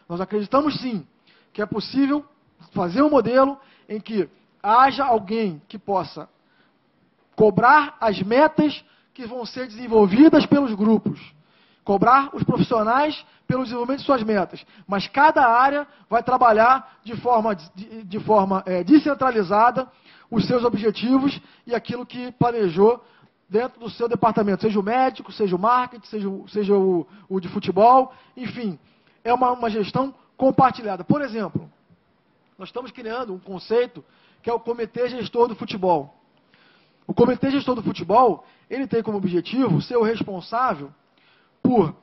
Nós acreditamos, sim, que é possível fazer um modelo em que haja alguém que possa cobrar as metas que vão ser desenvolvidas pelos grupos, cobrar os profissionais pelo desenvolvimento de suas metas. Mas cada área vai trabalhar de forma descentralizada os seus objetivos e aquilo que planejou dentro do seu departamento, seja o médico, seja o marketing, seja o de futebol, enfim, é uma gestão compartilhada. Por exemplo, nós estamos criando um conceito que é o Comitê Gestor do Futebol. O Comitê Gestor do Futebol, ele tem como objetivo ser o responsável por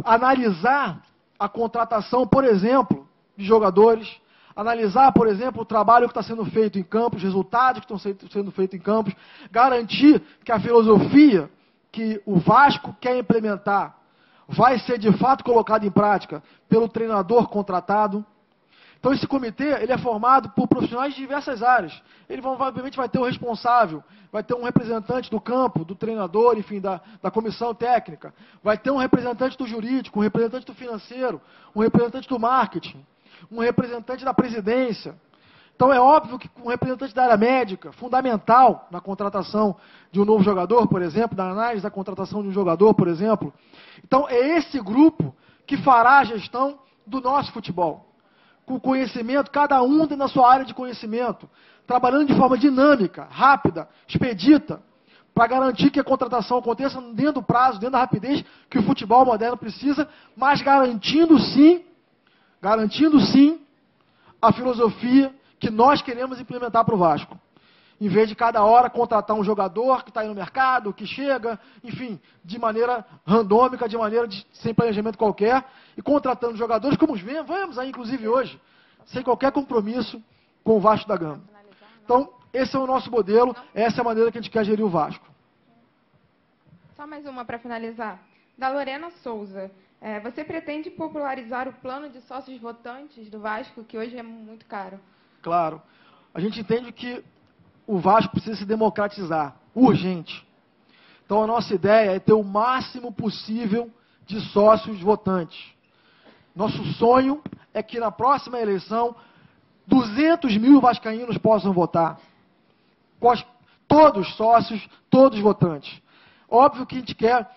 analisar a contratação, por exemplo, de jogadores, analisar, por exemplo, o trabalho que está sendo feito em campos, os resultados que estão sendo feitos em campos, garantir que a filosofia que o Vasco quer implementar vai ser de fato colocada em prática pelo treinador contratado. Então esse comitê ele é formado por profissionais de diversas áreas. Ele obviamente vai ter o responsável, vai ter um representante do campo, do treinador, enfim, da comissão técnica, vai ter um representante do jurídico, um representante do financeiro, um representante do marketing, um representante da presidência. Então é óbvio que um representante da área médica, fundamental na contratação de um novo jogador, por exemplo, na análise da contratação de um jogador, por exemplo. Então é esse grupo que fará a gestão do nosso futebol. Com conhecimento, cada um dentro da sua área de conhecimento, trabalhando de forma dinâmica, rápida, expedita, para garantir que a contratação aconteça dentro do prazo, dentro da rapidez que o futebol moderno precisa, mas garantindo sim a filosofia que nós queremos implementar para o Vasco. Em vez de cada hora contratar um jogador que está aí no mercado, que chega, enfim, de maneira randômica, sem planejamento qualquer, e contratando jogadores, como vemos aí, inclusive hoje, sem qualquer compromisso com o Vasco da Gama. Então, esse é o nosso modelo, essa é a maneira que a gente quer gerir o Vasco. Só mais uma para finalizar. Da Lorena Souza. Você pretende popularizar o plano de sócios votantes do Vasco, que hoje é muito caro? Claro. A gente entende que o Vasco precisa se democratizar, urgente. Então a nossa ideia é ter o máximo possível de sócios votantes. Nosso sonho é que na próxima eleição 200 mil vascaínos possam votar. Todos sócios, todos votantes. Óbvio que a gente quer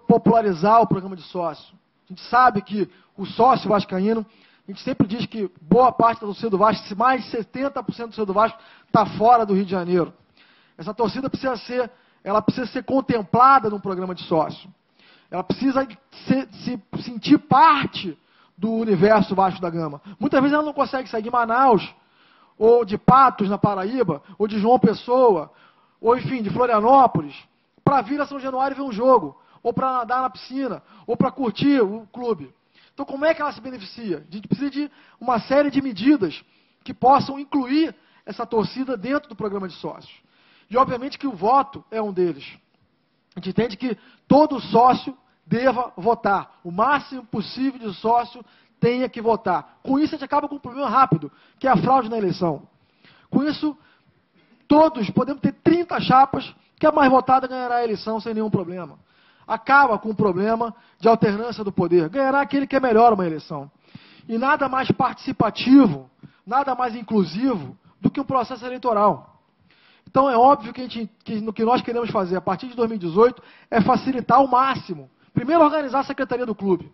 popularizar o programa de sócio. A gente sabe que o sócio vascaíno, a gente sempre diz que boa parte da torcida do Vasco, mais de 70% da torcida do Vasco, está fora do Rio de Janeiro. Essa torcida precisa ser contemplada num programa de sócio. Ela precisa se sentir parte do universo Vasco da Gama. Muitas vezes ela não consegue sair de Manaus, ou de Patos, na Paraíba, ou de João Pessoa, ou enfim, de Florianópolis, para vir a São Januário e ver um jogo, ou para nadar na piscina, ou para curtir o clube. Então, como é que ela se beneficia? A gente precisa de uma série de medidas que possam incluir essa torcida dentro do programa de sócios. E, obviamente, que o voto é um deles. A gente entende que todo sócio deva votar. O máximo possível de sócio tenha que votar. Com isso, a gente acaba com um problema rápido, que é a fraude na eleição. Com isso, todos podemos ter 30 chapas, que a mais votada ganhará a eleição sem nenhum problema. Acaba com o problema de alternância do poder. Ganhará aquele que é melhor uma eleição. E nada mais participativo, nada mais inclusivo do que um processo eleitoral. Então é óbvio que o que nós queremos fazer a partir de 2018 é facilitar ao máximo. Primeiro, organizar a secretaria do clube.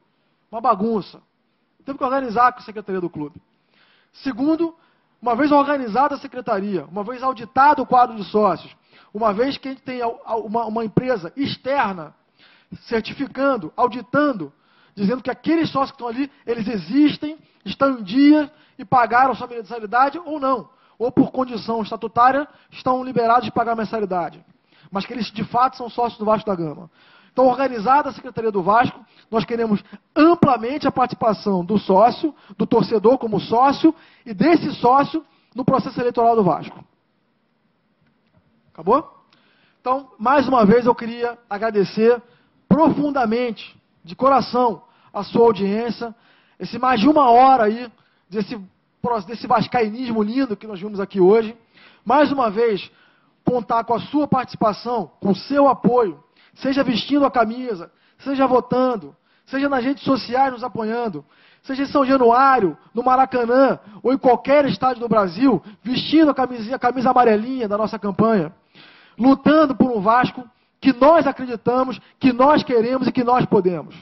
Uma bagunça. Temos que organizar a secretaria do clube. Segundo, uma vez organizada a secretaria, uma vez auditado o quadro de sócios, uma vez que a gente tem uma empresa externa certificando, auditando, dizendo que aqueles sócios que estão ali, eles existem, estão em dia e pagaram sua mensalidade ou não. Ou por condição estatutária, estão liberados de pagar a mensalidade. Mas que eles, de fato, são sócios do Vasco da Gama. Então, organizada a Secretaria do Vasco, nós queremos amplamente a participação do sócio, do torcedor como sócio, e desse sócio no processo eleitoral do Vasco. Acabou? Então, mais uma vez, eu queria agradecer profundamente, de coração, a sua audiência, esse mais de uma hora aí, desse vascaínismo lindo que nós vimos aqui hoje. Mais uma vez, contar com a sua participação, com o seu apoio, seja vestindo a camisa, seja votando, seja nas redes sociais nos apoiando, seja em São Januário, no Maracanã, ou em qualquer estádio do Brasil, vestindo a camisa amarelinha da nossa campanha, lutando por um Vasco que nós acreditamos, que nós queremos e que nós podemos.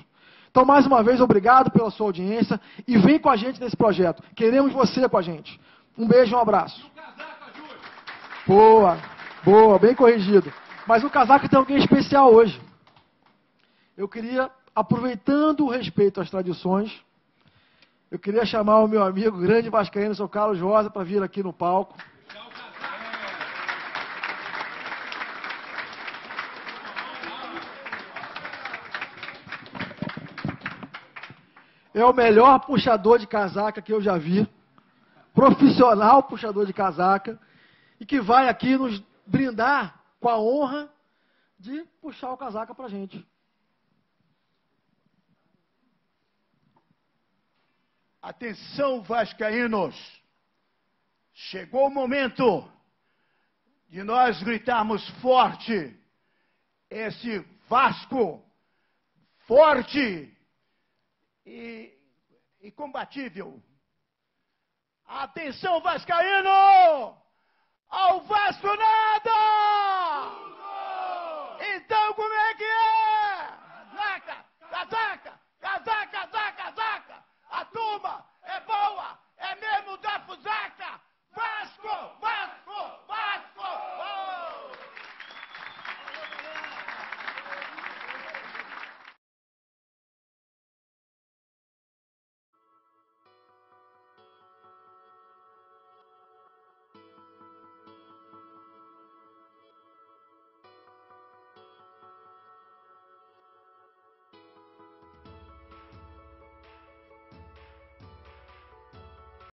Então, mais uma vez, obrigado pela sua audiência e vem com a gente nesse projeto. Queremos você com a gente. Um beijo e um abraço. Boa, bem corrigido. Mas o casaco tem alguém especial hoje. Eu queria, aproveitando o respeito às tradições, eu queria chamar o meu amigo, grande vascaíno, seu Carlos Rosa, para vir aqui no palco. é o melhor puxador de casaca que eu já vi. Profissional puxador de casaca. E que vai aqui nos brindar com a honra de puxar o casaca pra gente. Atenção, vascaínos! Chegou o momento de nós gritarmos forte esse Vasco forte e combatível. Atenção, vascaíno! Ao Vasco nada! Então começa!